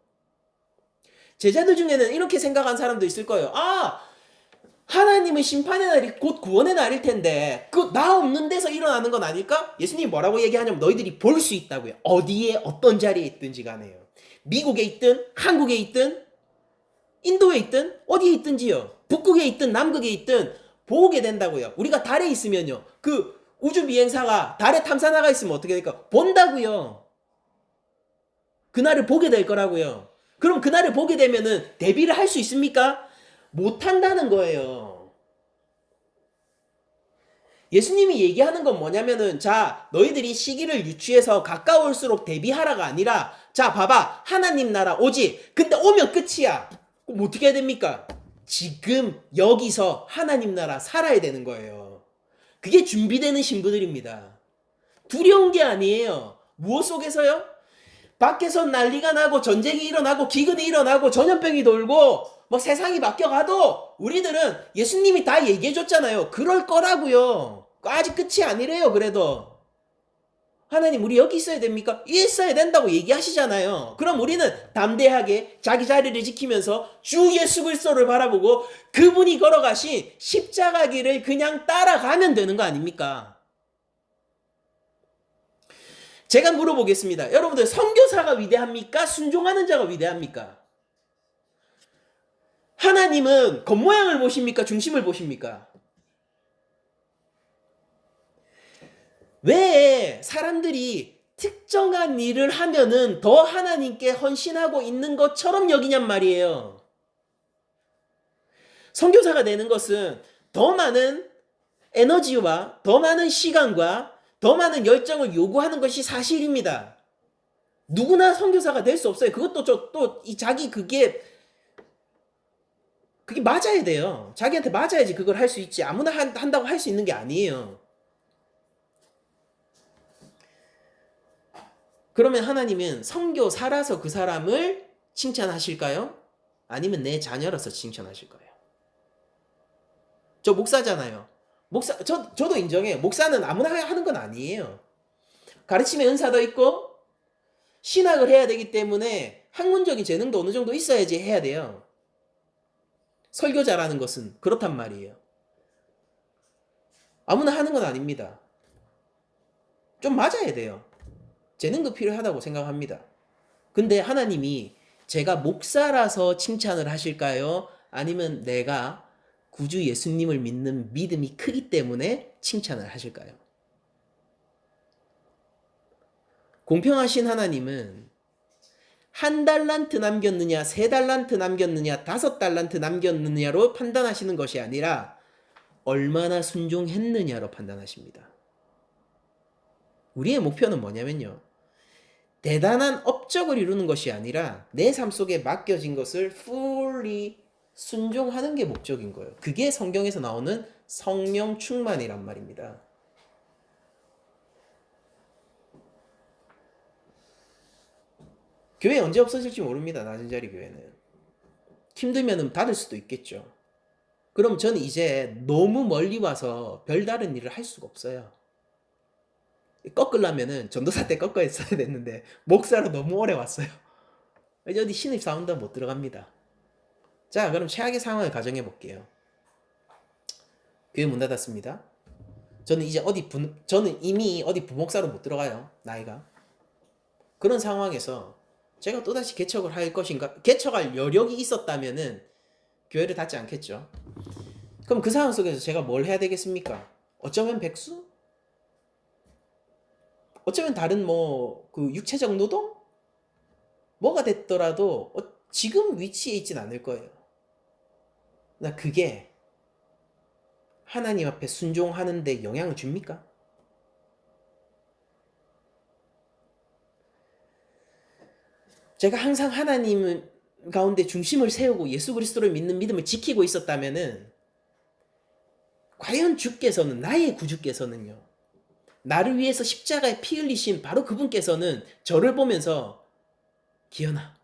S1: 제자들 중에는 이렇게 생각한 사람도 있을 거예요. 아, 하나님은 심판의 날이 곧 구원의 날일 텐데 그 나 없는 데서 일어나는 건 아닐까? 예수님이 뭐라고 얘기하냐면 너희들이 볼 수 있다고요. 어디에 어떤 자리에 있든지 간에요. 미국에 있든 한국에 있든 인도에 있든 어디에 있든지요. 북극에 있든 남극에 있든 보게 된다고요. 우리가 달에 있으면요. 그 우주 비행사가 달에 탐사 나가 있으면 어떻게 될까? 본다고요. 그날을 보게 될 거라고요. 그럼 그날을 보게 되면은 대비를 할 수 있습니까? 못 한다는 거예요. 예수님이 얘기하는 건 뭐냐면은 자 너희들이 시기를 유추해서 가까울수록 대비하라가 아니라 자 봐봐 하나님 나라 오지 근데 오면 끝이야. 그럼 어떻게 해야 됩니까? 지금 여기서 하나님 나라 살아야 되는 거예요. 그게 준비되는 신부들입니다. 두려운 게 아니에요. 무엇 속에서요? 밖에서 난리가 나고 전쟁이 일어나고 기근이 일어나고 전염병이 돌고 뭐 세상이 바뀌어가도 우리들은 예수님이 다 얘기해줬잖아요. 그럴 거라고요. 아직 끝이 아니래요. 그래도 하나님 우리 여기 있어야 됩니까? 있어야 된다고 얘기하시잖아요. 그럼 우리는 담대하게 자기 자리를 지키면서 주 예수 그리스도를 바라보고 그분이 걸어가신 십자가 길을 그냥 따라가면 되는 거 아닙니까? 제가 물어보겠습니다. 여러분들 선교사가 위대합니까? 순종하는 자가 위대합니까? 하나님은 겉모양을 보십니까? 중심을 보십니까? 왜 사람들이 특정한 일을 하면은 더 하나님께 헌신하고 있는 것처럼 여기냔 말이에요. 선교사가 되는 것은 더 많은 에너지와 더 많은 시간과 더 많은 열정을 요구하는 것이 사실입니다. 누구나 선교사가 될 수 없어요. 그것도 또 이 자기 그게 맞아야 돼요. 자기한테 맞아야지 그걸 할 수 있지. 아무나 한다고 할 수 있는 게 아니에요. 그러면 하나님은 선교사라서 그 사람을 칭찬하실까요? 아니면 내 자녀라서 칭찬하실 거예요? 저 목사잖아요. 저도 인정해요. 목사는 아무나 하는 건 아니에요. 가르침의 은사도 있고 신학을 해야 되기 때문에 학문적인 재능도 어느 정도 있어야지 해야 돼요. 설교자라는 것은 그렇단 말이에요. 아무나 하는 건 아닙니다. 좀 맞아야 돼요. 재능도 필요하다고 생각합니다. 근데 하나님이 제가 목사라서 칭찬을 하실까요? 아니면 내가 구주 예수님을 믿는 믿음이 크기 때문에 칭찬을 하실까요? 공평하신 하나님은 한 달란트 남겼느냐, 세 달란트 남겼느냐, 다섯 달란트 남겼느냐로 판단하시는 것이 아니라 얼마나 순종했느냐로 판단하십니다. 우리의 목표는 뭐냐면요. 대단한 업적을 이루는 것이 아니라 내 삶 속에 맡겨진 것을 fully 순종하는 게 목적인 거예요. 그게 성경에서 나오는 성령 충만이란 말입니다. 교회 언제 없어질지 모릅니다. 낮은 자리 교회는. 힘들면 닫을 수도 있겠죠. 그럼 저는 이제 너무 멀리 와서 별다른 일을 할 수가 없어요. 꺾으려면은 전도사 때 꺾어 했어야 됐는데 목사로 너무 오래 왔어요. 이제 어디 신입 사원도 못 들어갑니다. 자, 그럼 최악의 상황을 가정해 볼게요. 교회 문 닫았습니다. 저는 이미 어디 부목사로 못 들어가요. 나이가. 그런 상황에서 제가 또다시 개척을 할 것인가? 개척할 여력이 있었다면은 교회를 닫지 않겠죠. 그럼 그 상황 속에서 제가 뭘 해야 되겠습니까? 어쩌면 백수? 어쩌면 다른 그 육체적 노동? 뭐가 됐더라도 지금 위치에 있진 않을 거예요. 나 그게 하나님 앞에 순종하는 데 영향을 줍니까? 제가 항상 하나님 가운데 중심을 세우고 예수 그리스도를 믿는 믿음을 지키고 있었다면은 과연 주께서는, 나의 구주께서는요, 나를 위해서 십자가에 피 흘리신 바로 그분께서는 저를 보면서 기현아,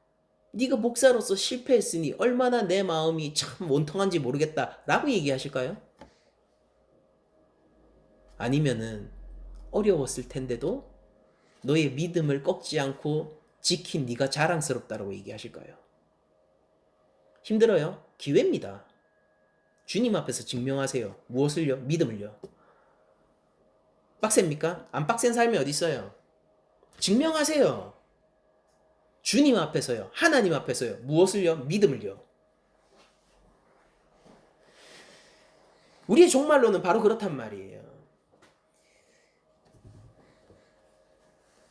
S1: 네가 목사로서 실패했으니 얼마나 내 마음이 참 원통한지 모르겠다 라고 얘기하실까요? 아니면은 어려웠을 텐데도 너의 믿음을 꺾지 않고 지킨 네가 자랑스럽다라고 얘기하실까요? 힘들어요? 기회입니다. 주님 앞에서 증명하세요. 무엇을요? 믿음을요. 빡셉니까? 안 빡센 삶이 어디 있어요? 증명하세요. 주님 앞에서요. 하나님 앞에서요. 무엇을요? 믿음을요. 우리의 종말로는 바로 그렇단 말이에요.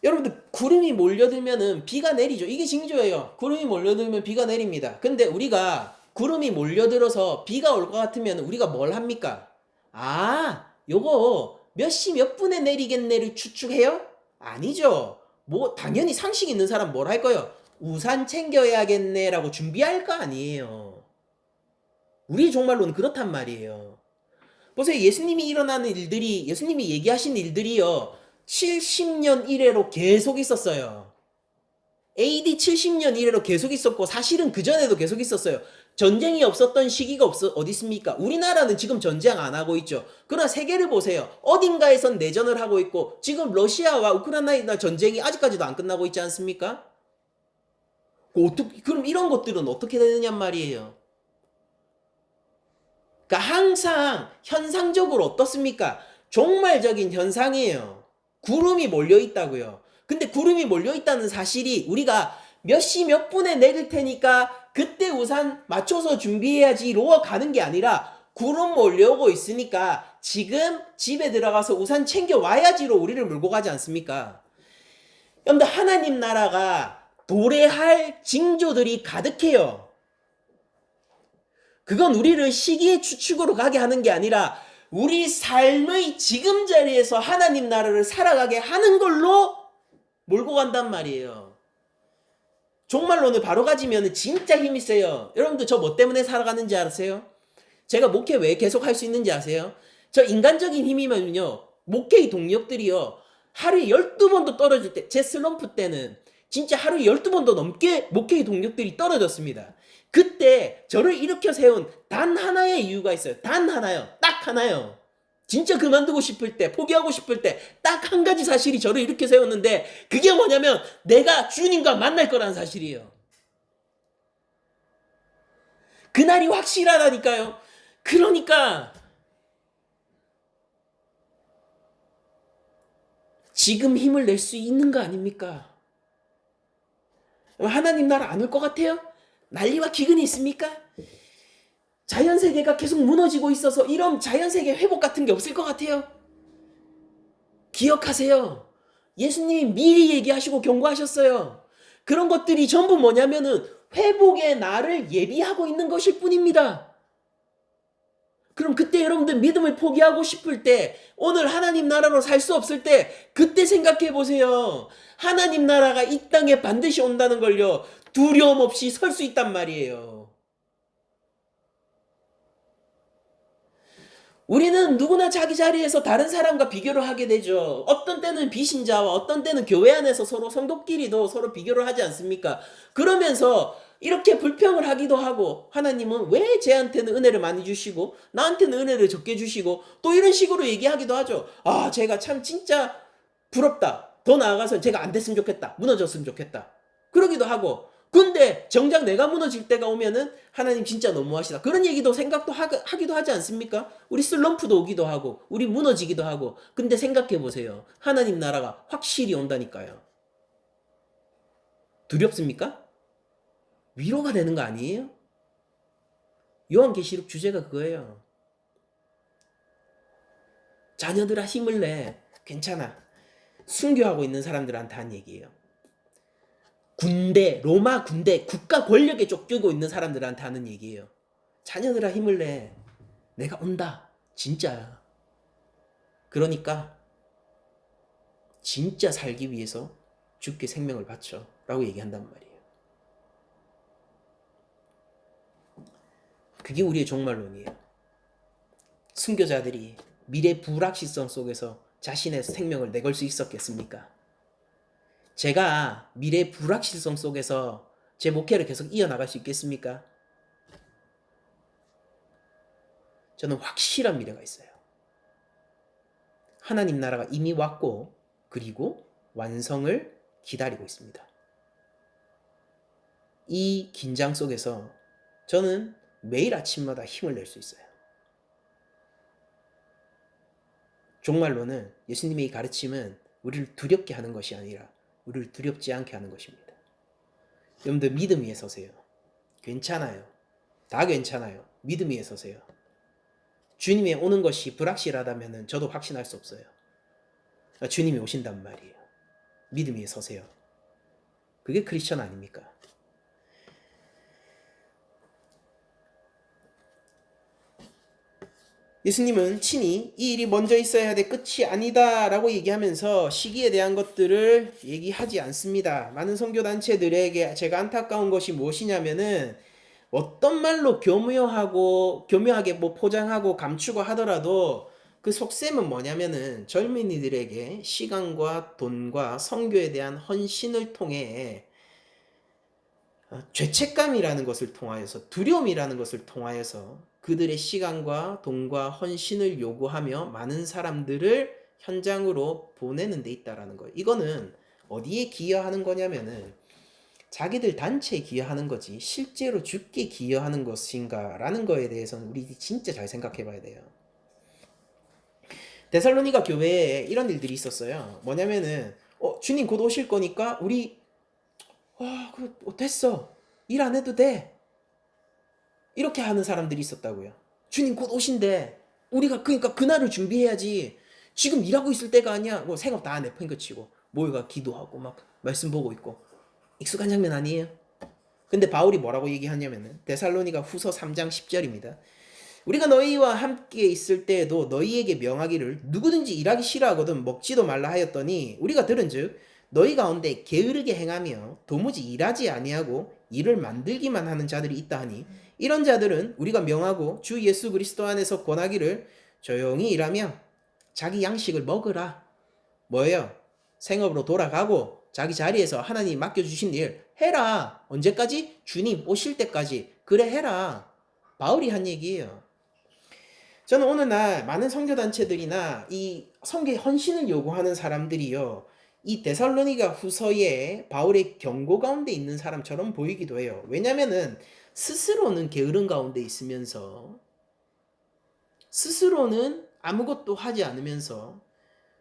S1: 여러분들, 구름이 몰려들면은 비가 내리죠. 이게 징조예요. 구름이 몰려들면 비가 내립니다. 근데 우리가 구름이 몰려들어서 비가 올 것 같으면 우리가 뭘 합니까? 아, 요거 몇 시 몇 분에 내리겠네를 추측해요? 아니죠. 뭐 당연히 상식 있는 사람 뭘 할 거예요? 우산 챙겨야겠네라고 준비할 거 아니에요. 우리의 종말로는 그렇단 말이에요. 보세요. 예수님이 얘기하신 일들이요. 70년 이래로 계속 있었어요. AD 70년 이래로 계속 있었고, 사실은 그전에도 계속 있었어요. 전쟁이 없었던 시기가 어디 있습니까? 우리나라는 지금 전쟁 안 하고 있죠. 그러나 세계를 보세요. 어딘가에선 내전을 하고 있고, 지금 러시아와 우크라이나 전쟁이 아직까지도 안 끝나고 있지 않습니까? 그럼 이런 것들은 어떻게 되느냐 말이에요. 그러니까 항상 현상적으로 어떻습니까? 종말적인 현상이에요. 구름이 몰려 있다고요. 근데 구름이 몰려 있다는 사실이 우리가 몇 시 몇 분에 내릴 테니까 그때 우산 맞춰서 준비해야지로 가는 게 아니라 구름 몰려오고 있으니까 지금 집에 들어가서 우산 챙겨 와야지로 우리를 몰고 가지 않습니까? 여러분들, 하나님 나라가 도래할 징조들이 가득해요. 그건 우리를 시기의 추측으로 가게 하는 게 아니라 우리 삶의 지금 자리에서 하나님 나라를 살아가게 하는 걸로 몰고 간단 말이에요. 종말론을 바로 가지면 진짜 힘이 세요. 여러분들, 저 뭐 때문에 살아가는지 아세요? 제가 목회 왜 계속 할 수 있는지 아세요? 저 인간적인 힘이면요, 목회의 동력들이요, 하루에 12번도 떨어질 때, 제 슬럼프 때는 진짜 하루에 12번도 넘게 목회의 동력들이 떨어졌습니다. 그때 저를 일으켜 세운 단 하나의 이유가 있어요. 단 하나요. 딱 하나요. 진짜 그만두고 싶을 때, 포기하고 싶을 때 딱 한 가지 사실이 저를 일으켜 세웠는데, 그게 뭐냐면 내가 주님과 만날 거라는 사실이에요. 그날이 확실하다니까요. 그러니까 지금 힘을 낼 수 있는 거 아닙니까? 하나님 나라 안 올 것 같아요? 난리와 기근이 있습니까? 자연세계가 계속 무너지고 있어서 이런 자연세계 회복 같은 게 없을 것 같아요? 기억하세요. 예수님이 미리 얘기하시고 경고하셨어요. 그런 것들이 전부 뭐냐면은 회복의 날을 예비하고 있는 것일 뿐입니다. 그럼 그때 여러분들 믿음을 포기하고 싶을 때, 오늘 하나님 나라로 살 수 없을 때, 그때 생각해 보세요. 하나님 나라가 이 땅에 반드시 온다는 걸요, 두려움 없이 설 수 있단 말이에요. 우리는 누구나 자기 자리에서 다른 사람과 비교를 하게 되죠. 어떤 때는 비신자와 어떤 때는 교회 안에서 서로 성도끼리도 서로 비교를 하지 않습니까? 그러면서 이렇게 불평을 하기도 하고, 하나님은 왜 쟤한테는 은혜를 많이 주시고 나한테는 은혜를 적게 주시고, 또 이런 식으로 얘기하기도 하죠. 아, 제가 참 진짜 부럽다. 더 나아가서 제가 안 됐으면 좋겠다. 무너졌으면 좋겠다. 그러기도 하고, 근데 정작 내가 무너질 때가 오면은 하나님 진짜 너무하시다. 그런 얘기도 생각도 하기도 하지 않습니까? 우리 슬럼프도 오기도 하고 우리 무너지기도 하고. 근데 생각해 보세요. 하나님 나라가 확실히 온다니까요. 두렵습니까? 위로가 되는 거 아니에요? 요한계시록 주제가 그거예요. 자녀들아, 힘을 내. 괜찮아. 순교하고 있는 사람들한테 한 얘기예요. 군대, 로마 군대, 국가 권력에 쫓기고 있는 사람들한테 하는 얘기예요. 자녀들아 힘을 내. 내가 온다. 진짜야. 그러니까 진짜 살기 위해서 죽게 생명을 바쳐 라고 얘기한단 말이에요. 그게 우리의 종말론이에요. 순교자들이 미래 불확실성 속에서 자신의 생명을 내걸 수 있었겠습니까? 제가 미래 불확실성 속에서 제 목회를 계속 이어나갈 수 있겠습니까? 저는 확실한 미래가 있어요. 하나님 나라가 이미 왔고 그리고 완성을 기다리고 있습니다. 이 긴장 속에서 저는 매일 아침마다 힘을 낼 수 있어요. 종말로는 예수님의 이 가르침은 우리를 두렵게 하는 것이 아니라 우리를 두렵지 않게 하는 것입니다. 여러분들 믿음 위에 서세요. 괜찮아요. 다 괜찮아요. 믿음 위에 서세요. 주님이 오는 것이 불확실하다면 저도 확신할 수 없어요. 주님이 오신단 말이에요. 믿음 위에 서세요. 그게 크리스천 아닙니까? 예수님은 친히 이 일이 먼저 있어야 돼 끝이 아니다 라고 얘기하면서 시기에 대한 것들을 얘기하지 않습니다. 많은 선교단체들에게 제가 안타까운 것이 무엇이냐면은 어떤 말로 교묘하게 뭐 포장하고 감추고 하더라도 그 속셈은 뭐냐면은 젊은이들에게 시간과 돈과 선교에 대한 헌신을 통해 죄책감이라는 것을 통하여서 두려움이라는 것을 통하여서 그들의 시간과 돈과 헌신을 요구하며 많은 사람들을 현장으로 보내는 데 있다라는 거예요. 이거는 어디에 기여하는 거냐면은 자기들 단체에 기여하는 거지 실제로 죽게 기여하는 것인가라는 거에 대해서는 우리 진짜 잘 생각해 봐야 돼요. 데살로니가 교회에 이런 일들이 있었어요. 뭐냐면은 주님 곧 오실 거니까 우리 됐어. 일 안 해도 돼. 이렇게 하는 사람들이 있었다고요. 주님 곧 오신대. 우리가 그러니까 그날을 준비해야지. 지금 일하고 있을 때가 아니야. 뭐 생업 다 내팽겨 치고 모여가 기도하고 막 말씀 보고 있고 익숙한 장면 아니에요? 근데 바울이 뭐라고 얘기하냐면은 데살로니가 후서 3장 10절입니다. 우리가 너희와 함께 있을 때에도 너희에게 명하기를 누구든지 일하기 싫어하거든 먹지도 말라 하였더니 우리가 들은즉 너희 가운데 게으르게 행하며 도무지 일하지 아니하고 일을 만들기만 하는 자들이 있다 하니 이런 자들은 우리가 명하고 주 예수 그리스도 안에서 권하기를 조용히 일하며 자기 양식을 먹으라. 뭐예요? 생업으로 돌아가고 자기 자리에서 하나님 맡겨주신 일 해라. 언제까지? 주님 오실 때까지. 그래 해라. 바울이 한 얘기예요. 저는 오늘날 많은 선교단체들이나 이 선교에 헌신을 요구하는 사람들이요. 이 데살로니가 후서에 바울의 경고 가운데 있는 사람처럼 보이기도 해요. 왜냐면은 스스로는 게으른 가운데 있으면서 스스로는 아무것도 하지 않으면서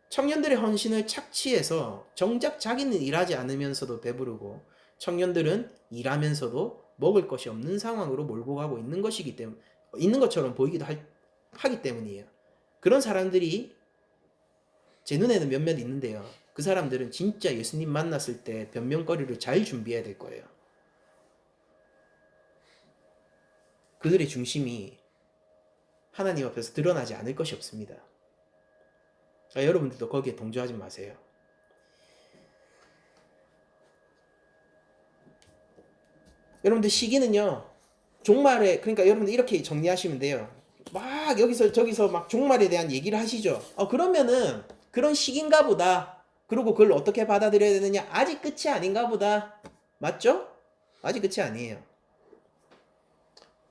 S1: 청년들의 헌신을 착취해서 정작 자기는 일하지 않으면서도 배부르고 청년들은 일하면서도 먹을 것이 없는 상황으로 몰고 가고 있는 것이기 때문에 있는 것처럼 보이기도 하기 때문이에요. 그런 사람들이 제 눈에는 몇몇 있는데요. 그 사람들은 진짜 예수님 만났을 때 변명거리를 잘 준비해야 될 거예요. 그들의 중심이 하나님 앞에서 드러나지 않을 것이 없습니다. 여러분들도 거기에 동조하지 마세요. 여러분들 시기는요. 종말에 그러니까 여러분들 이렇게 정리하시면 돼요. 막 여기서 저기서 막 종말에 대한 얘기를 하시죠. 그러면은 그런 시기인가 보다. 그리고 그걸 어떻게 받아들여야 되느냐? 아직 끝이 아닌가 보다. 맞죠? 아직 끝이 아니에요.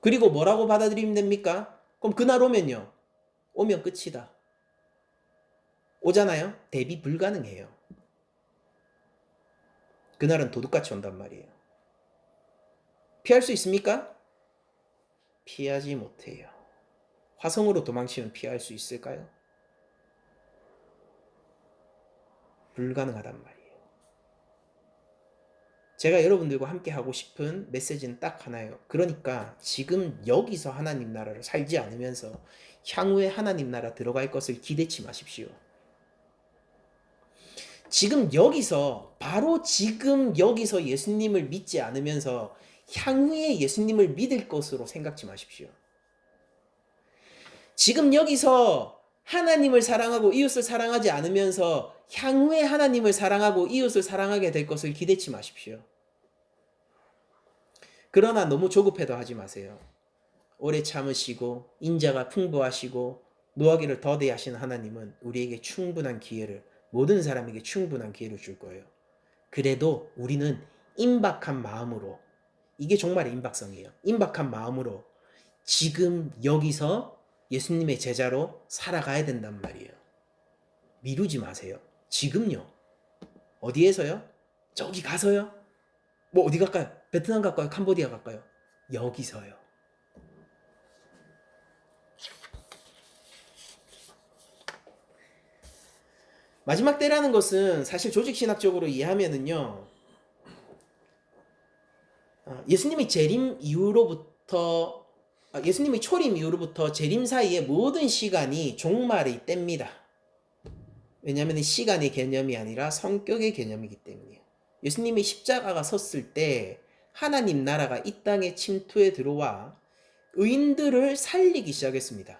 S1: 그리고 뭐라고 받아들이면 됩니까? 그럼 그날 오면요. 오면 끝이다. 오잖아요? 대비 불가능해요. 그날은 도둑같이 온단 말이에요. 피할 수 있습니까? 피하지 못해요. 화성으로 도망치면 피할 수 있을까요? 불가능하단 말이에요. 제가 여러분들과 함께 하고 싶은 메시지는 딱 하나예요. 그러니까 지금 여기서 하나님 나라를 살지 않으면서 향후에 하나님 나라 들어갈 것을 기대치 마십시오. 지금 여기서 바로 지금 여기서 예수님을 믿지 않으면서 향후에 예수님을 믿을 것으로 생각지 마십시오. 지금 여기서 하나님을 사랑하고 이웃을 사랑하지 않으면서 향후에 하나님을 사랑하고 이웃을 사랑하게 될 것을 기대치 마십시오. 그러나 너무 조급해도 하지 마세요. 오래 참으시고 인자가 풍부하시고 노하기를 더디 하신 하나님은 우리에게 충분한 기회를, 모든 사람에게 충분한 기회를 줄 거예요. 그래도 우리는 임박한 마음으로, 이게 정말 임박성이에요. 임박한 마음으로 지금 여기서 예수님의 제자로 살아가야 된단 말이에요. 미루지 마세요. 지금요. 어디에서요? 저기 가서요? 뭐 어디 갈까요? 베트남 갈까요? 캄보디아 갈까요? 여기서요. 마지막 때라는 것은 사실 조직신학적으로 이해하면은요, 예수님이 재림 이후로부터, 예수님이 초림 이후로부터 재림 사이의 모든 시간이 종말의 때입니다. 왜냐하면 시간의 개념이 아니라 성격의 개념이기 때문이에요. 예수님이 십자가가 섰을 때 하나님 나라가 이 땅에 침투해 들어와 의인들을 살리기 시작했습니다.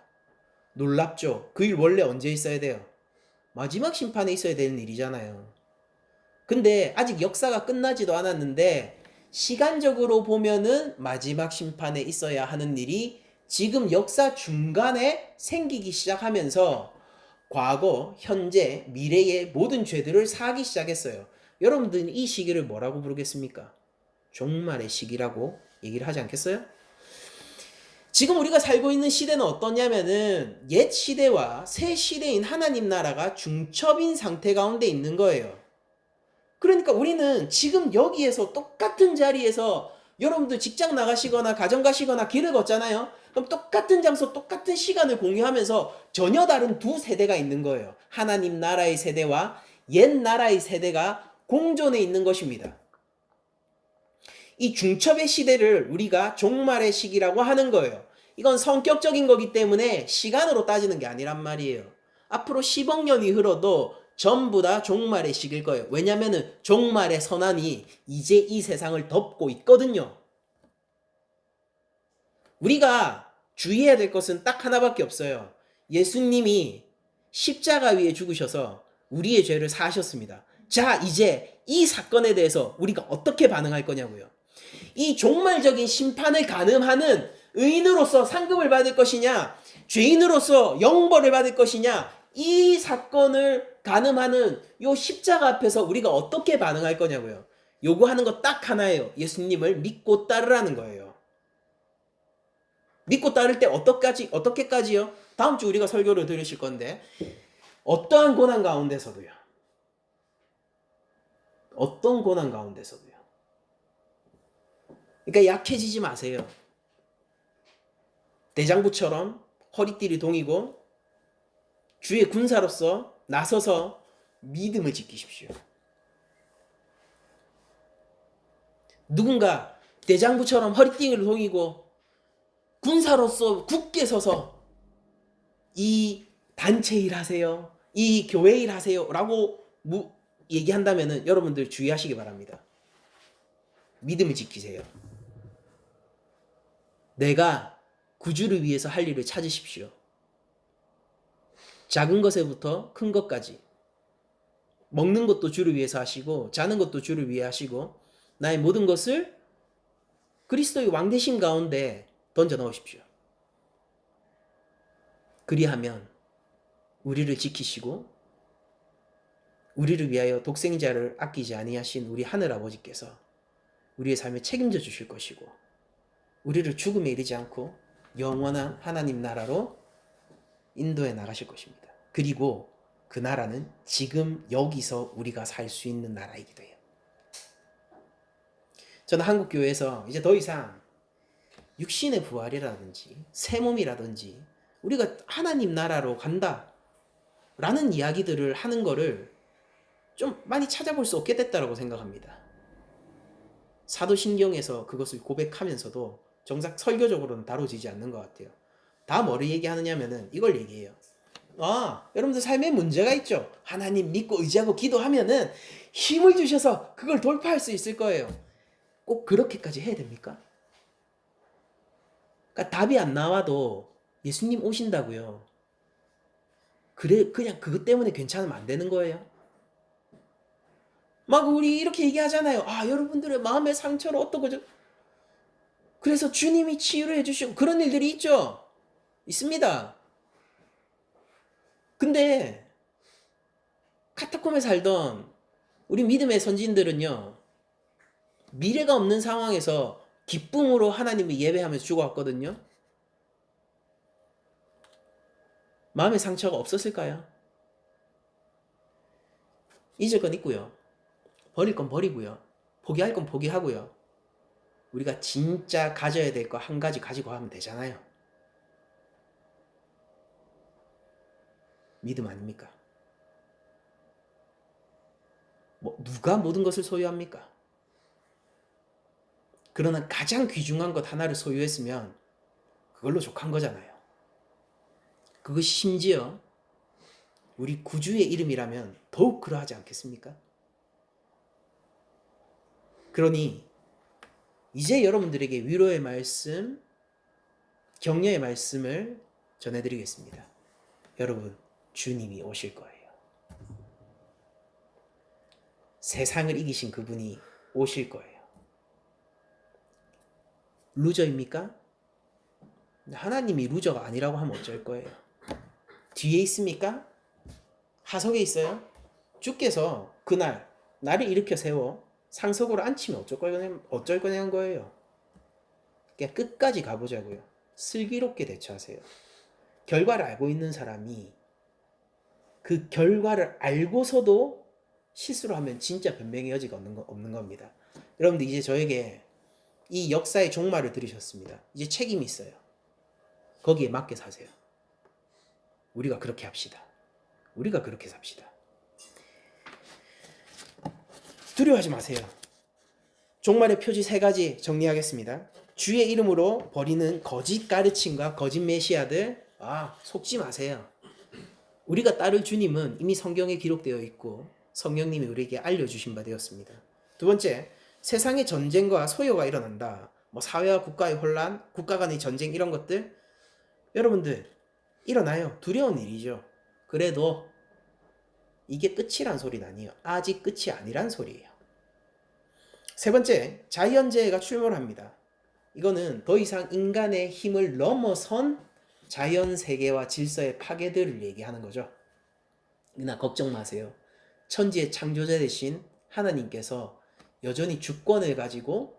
S1: 놀랍죠? 그 일 원래 언제 있어야 돼요? 마지막 심판에 있어야 되는 일이잖아요. 근데 아직 역사가 끝나지도 않았는데 시간적으로 보면은 마지막 심판에 있어야 하는 일이 지금 역사 중간에 생기기 시작하면서 과거, 현재, 미래의 모든 죄들을 사하기 시작했어요. 여러분들은 이 시기를 뭐라고 부르겠습니까? 종말의 시기라고 얘기를 하지 않겠어요? 지금 우리가 살고 있는 시대는 어떠냐면은 옛 시대와 새 시대인 하나님 나라가 중첩인 상태 가운데 있는 거예요. 그러니까 우리는 지금 여기에서 똑같은 자리에서, 여러분들 직장 나가시거나 가정 가시거나 길을 걷잖아요. 그럼 똑같은 장소, 똑같은 시간을 공유하면서 전혀 다른 두 세대가 있는 거예요. 하나님 나라의 세대와 옛 나라의 세대가 공존해 있는 것입니다. 이 중첩의 시대를 우리가 종말의 시기라고 하는 거예요. 이건 성격적인 거기 때문에 시간으로 따지는 게 아니란 말이에요. 앞으로 10억 년이 흘러도 전부 다 종말의 시기일 거예요. 왜냐하면 종말의 선언이 이제 이 세상을 덮고 있거든요. 우리가 주의해야 될 것은 딱 하나밖에 없어요. 예수님이 십자가 위에 죽으셔서 우리의 죄를 사하셨습니다. 자, 이제 이 사건에 대해서 우리가 어떻게 반응할 거냐고요. 이 종말적인 심판을 가늠하는 의인으로서 상급을 받을 것이냐, 죄인으로서 영벌을 받을 것이냐, 이 사건을 가늠하는 요 십자가 앞에서 우리가 어떻게 반응할 거냐고요. 요구하는 거 딱 하나예요. 예수님을 믿고 따르라는 거예요. 믿고 따를 때 어떻게까지요? 다음 주 우리가 설교를 들으실 건데, 어떠한 고난 가운데서도요. 어떤 고난 가운데서도요. 그러니까 약해지지 마세요. 대장부처럼 허리띠를 동이고 주의 군사로서 나서서 믿음을 지키십시오. 누군가 대장부처럼 허리띠를 동이고 군사로서 굳게 서서 이 단체 일 하세요, 이 교회 일 하세요 라고 얘기한다면 여러분들 주의하시기 바랍니다. 믿음을 지키세요. 내가 구주를 위해서 할 일을 찾으십시오. 작은 것에부터 큰 것까지. 먹는 것도 주를 위해서 하시고 자는 것도 주를 위해 하시고 나의 모든 것을 그리스도의 왕되심 가운데 던져 넣으십시오. 그리하면 우리를 지키시고 우리를 위하여 독생자를 아끼지 아니하신 우리 하늘아버지께서 우리의 삶을 책임져 주실 것이고 우리를 죽음에 이르지 않고 영원한 하나님 나라로 인도해 나가실 것입니다. 그리고 그 나라는 지금 여기서 우리가 살 수 있는 나라이기도 해요. 저는 한국교회에서 이제 더 이상 육신의 부활이라든지 새 몸이라든지 우리가 하나님 나라로 간다 라는 이야기들을 하는 거를 좀 많이 찾아볼 수 없게 됐다고 생각합니다. 사도신경에서 그것을 고백하면서도 정작 설교적으로는 다뤄지지 않는 것 같아요. 다 뭐를 얘기하느냐면은 이걸 얘기해요. 여러분들 삶에 문제가 있죠. 하나님 믿고 의지하고 기도하면은 힘을 주셔서 그걸 돌파할 수 있을 거예요. 꼭 그렇게까지 해야 됩니까? 그러니까 답이 안 나와도 예수님 오신다고요. 그래 그냥 그것 때문에 괜찮으면 안 되는 거예요? 막 우리 이렇게 얘기하잖아요. 아, 여러분들의 마음의 상처를 어떻고 그래서 주님이 치유를 해주시고 그런 일들이 있죠. 있습니다. 근데 카타콤에 살던 우리 믿음의 선진들은요. 미래가 없는 상황에서 기쁨으로 하나님을 예배하면서 죽어왔거든요. 마음의 상처가 없었을까요? 잊을 건 있고요. 버릴 건 버리고요. 포기할 건 포기하고요. 우리가 진짜 가져야 될 거 한 가지 가지고 하면 되잖아요. 믿음 아닙니까? 뭐 누가 모든 것을 소유합니까? 그러나 가장 귀중한 것 하나를 소유했으면 그걸로 족한 거잖아요. 그것이 심지어 우리 구주의 이름이라면 더욱 그러하지 않겠습니까? 그러니 이제 여러분들에게 위로의 말씀, 격려의 말씀을 전해드리겠습니다. 여러분, 주님이 오실 거예요. 세상을 이기신 그분이 오실 거예요. 루저입니까? 하나님이 루저가 아니라고 하면 어쩔 거예요? 뒤에 있습니까? 하석에 있어요? 주께서 그날 나를 일으켜 세워 상석으로 앉히면 어쩔 거냐는 거예요. 그냥 끝까지 가보자고요. 슬기롭게 대처하세요. 결과를 알고 있는 사람이 그 결과를 알고서도 실수를 하면 진짜 변명의 여지가 없는 겁니다. 여러분들 이제 저에게 이 역사의 종말을 들으셨습니다. 이제 책임이 있어요. 거기에 맞게 사세요. 우리가 그렇게 합시다. 우리가 그렇게 삽시다. 두려워하지 마세요. 종말의 표지 3가지 정리하겠습니다. 주의 이름으로 버리는 거짓 가르침과 거짓 메시아들, 속지 마세요. 우리가 따를 주님은 이미 성경에 기록되어 있고 성령님이 우리에게 알려주신 바 되었습니다. 두 번째, 세상의 전쟁과 소요가 일어난다. 사회와 국가의 혼란, 국가 간의 전쟁 이런 것들 여러분들 일어나요. 두려운 일이죠. 그래도 이게 끝이란 소리는 아니에요. 아직 끝이 아니란 소리예요. 세 번째, 자연재해가 출몰 합니다. 이거는 더 이상 인간의 힘을 넘어선 자연세계와 질서의 파괴들을 얘기하는 거죠. 그러나 걱정 마세요. 천지의 창조자 되신 하나님께서 여전히 주권을 가지고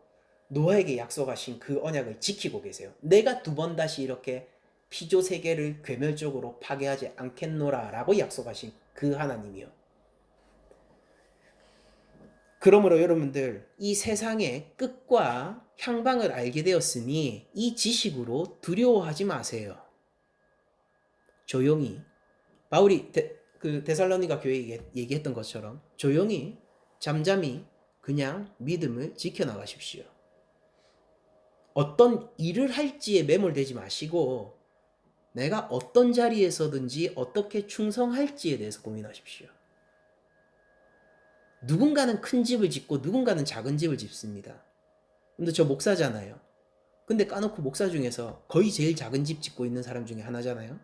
S1: 노아에게 약속하신 그 언약을 지키고 계세요. 내가 2번 다시 이렇게 피조세계를 괴멸적으로 파괴하지 않겠노라 라고 약속하신 그 하나님이요. 그러므로 여러분들 이 세상의 끝과 향방을 알게 되었으니 이 지식으로 두려워하지 마세요. 조용히 바울이 데살로니가 교회에 얘기했던 것처럼 조용히 잠잠히 그냥 믿음을 지켜나가십시오. 어떤 일을 할지에 매몰되지 마시고 내가 어떤 자리에서든지 어떻게 충성할지에 대해서 고민하십시오. 누군가는 큰 집을 짓고 누군가는 작은 집을 짓습니다. 근데 저 목사잖아요. 근데 까놓고 목사 중에서 거의 제일 작은 집 짓고 있는 사람 중에 하나잖아요.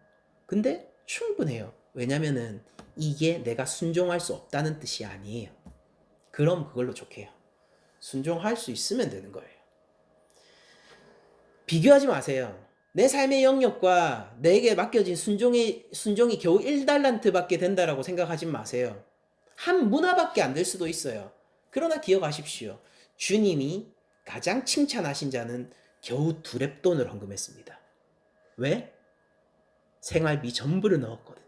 S1: 근데 충분해요. 왜냐면은 이게 내가 순종할 수 없다는 뜻이 아니에요. 그럼 그걸로 좋게요. 순종할 수 있으면 되는 거예요. 비교하지 마세요. 내 삶의 영역과 내게 맡겨진 순종이 겨우 1달란트밖에 된다라고 생각하지 마세요. 한 문화밖에 안 될 수도 있어요. 그러나 기억하십시오. 주님이 가장 칭찬하신 자는 겨우 2렙돈을 헌금했습니다. 왜? 생활비 전부를 넣었거든요.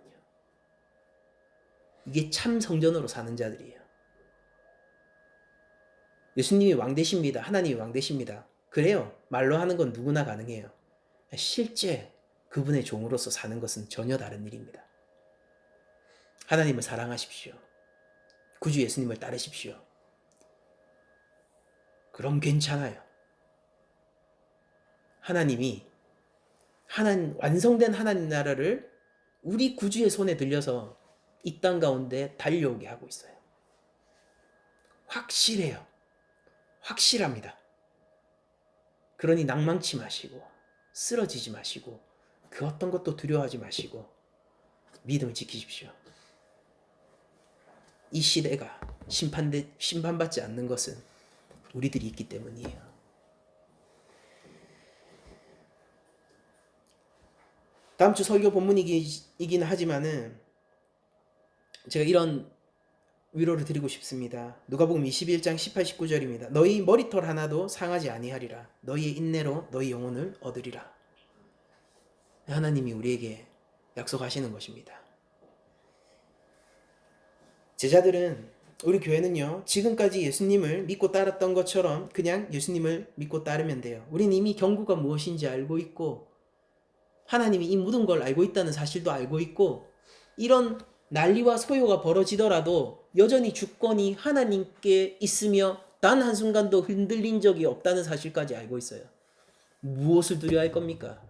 S1: 이게 참 성전으로 사는 자들이에요. 예수님이 왕 되십니다. 하나님이 왕 되십니다. 그래요. 말로 하는 건 누구나 가능해요. 실제 그분의 종으로서 사는 것은 전혀 다른 일입니다. 하나님을 사랑하십시오. 구주 예수님을 따르십시오. 그럼 괜찮아요. 하나님이 완성된 하나님 나라를 우리 구주의 손에 들려서 이 땅 가운데 달려오게 하고 있어요. 확실해요. 확실합니다. 그러니 낭망치 마시고 쓰러지지 마시고 그 어떤 것도 두려워하지 마시고 믿음을 지키십시오. 이 시대가 심판받지 않는 것은 우리들이 있기 때문이에요. 다음 주 설교 본문이긴 하지만은 제가 이런 위로를 드리고 싶습니다. 누가복음 21장 18, 19절입니다. 너희 머리털 하나도 상하지 아니하리라. 너희의 인내로 너희 영혼을 얻으리라. 하나님이 우리에게 약속하시는 것입니다. 제자들은, 우리 교회는요, 지금까지 예수님을 믿고 따랐던 것처럼 그냥 예수님을 믿고 따르면 돼요. 우린 이미 경고가 무엇인지 알고 있고 하나님이 이 모든 걸 알고 있다는 사실도 알고 있고, 이런 난리와 소요가 벌어지더라도 여전히 주권이 하나님께 있으며 단 한순간도 흔들린 적이 없다는 사실까지 알고 있어요. 무엇을 두려워할 겁니까?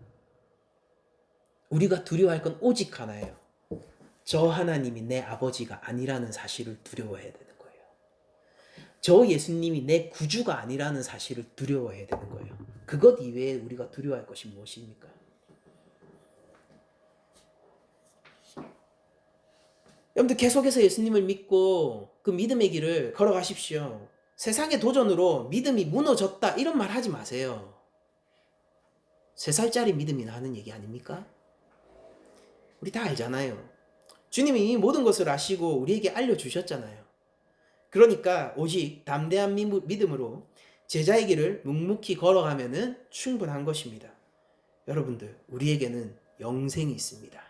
S1: 우리가 두려워할 건 오직 하나예요. 저 하나님이 내 아버지가 아니라는 사실을 두려워해야 되는 거예요. 저 예수님이 내 구주가 아니라는 사실을 두려워해야 되는 거예요. 그것 이외에 우리가 두려워할 것이 무엇입니까? 여러분들 계속해서 예수님을 믿고 그 믿음의 길을 걸어가십시오. 세상의 도전으로 믿음이 무너졌다 이런 말 하지 마세요. 3살짜리 믿음이나 하는 얘기 아닙니까? 우리 다 알잖아요. 주님이 모든 것을 아시고 우리에게 알려주셨잖아요. 그러니까 오직 담대한 믿음으로 제자의 길을 묵묵히 걸어가면 충분한 것입니다. 여러분들, 우리에게는 영생이 있습니다.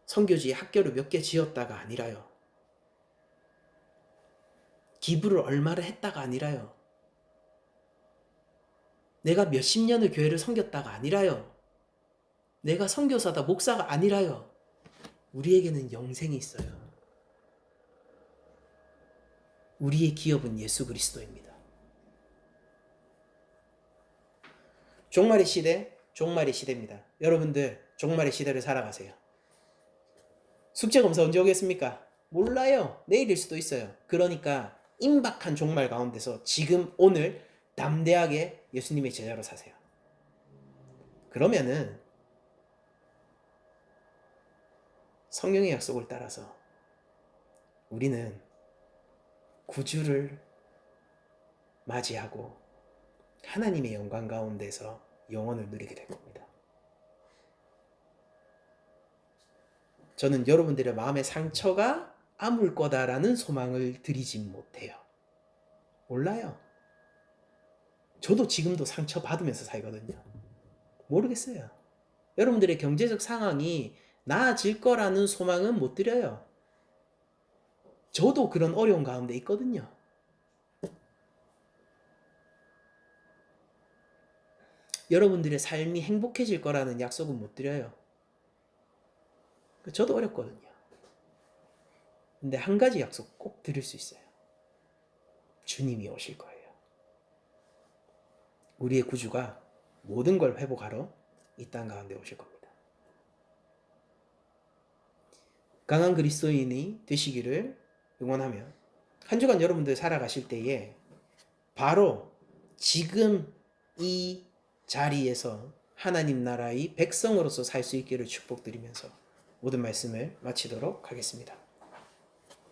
S1: 선교지 학교를 몇 개 지었다가 아니라요. 기부를 얼마를 했다가 아니라요. 내가 몇십 년을 교회를 섬겼다가 아니라요. 내가 선교사다 목사가 아니라요. 우리에게는 영생이 있어요. 우리의 기업은 예수 그리스도입니다. 종말의 시대, 종말의 시대입니다. 여러분들, 종말의 시대를 살아가세요. 숙제 검사 언제 오겠습니까? 몰라요. 내일일 수도 있어요. 그러니까 임박한 종말 가운데서 지금 오늘 담대하게 예수님의 제자로 사세요. 그러면은 성령의 약속을 따라서 우리는 구주를 맞이하고 하나님의 영광 가운데서 영원을 누리게 될 겁니다. 저는 여러분들의 마음의 상처가 아물 거다라는 소망을 드리진 못해요. 몰라요. 저도 지금도 상처 받으면서 살거든요. 모르겠어요. 여러분들의 경제적 상황이 나아질 거라는 소망은 못 드려요. 저도 그런 어려운 가운데 있거든요. 여러분들의 삶이 행복해질 거라는 약속은 못 드려요. 저도 어렵거든요. 근데 한 가지 약속 꼭 드릴 수 있어요. 주님이 오실 거예요. 우리의 구주가 모든 걸 회복하러 이 땅 가운데 오실 겁니다. 강한 그리스도인이 되시기를 응원하며 한 주간 여러분들 살아가실 때에 바로 지금 이 자리에서 하나님 나라의 백성으로서 살 수 있기를 축복드리면서 모든 말씀을 마치도록 하겠습니다.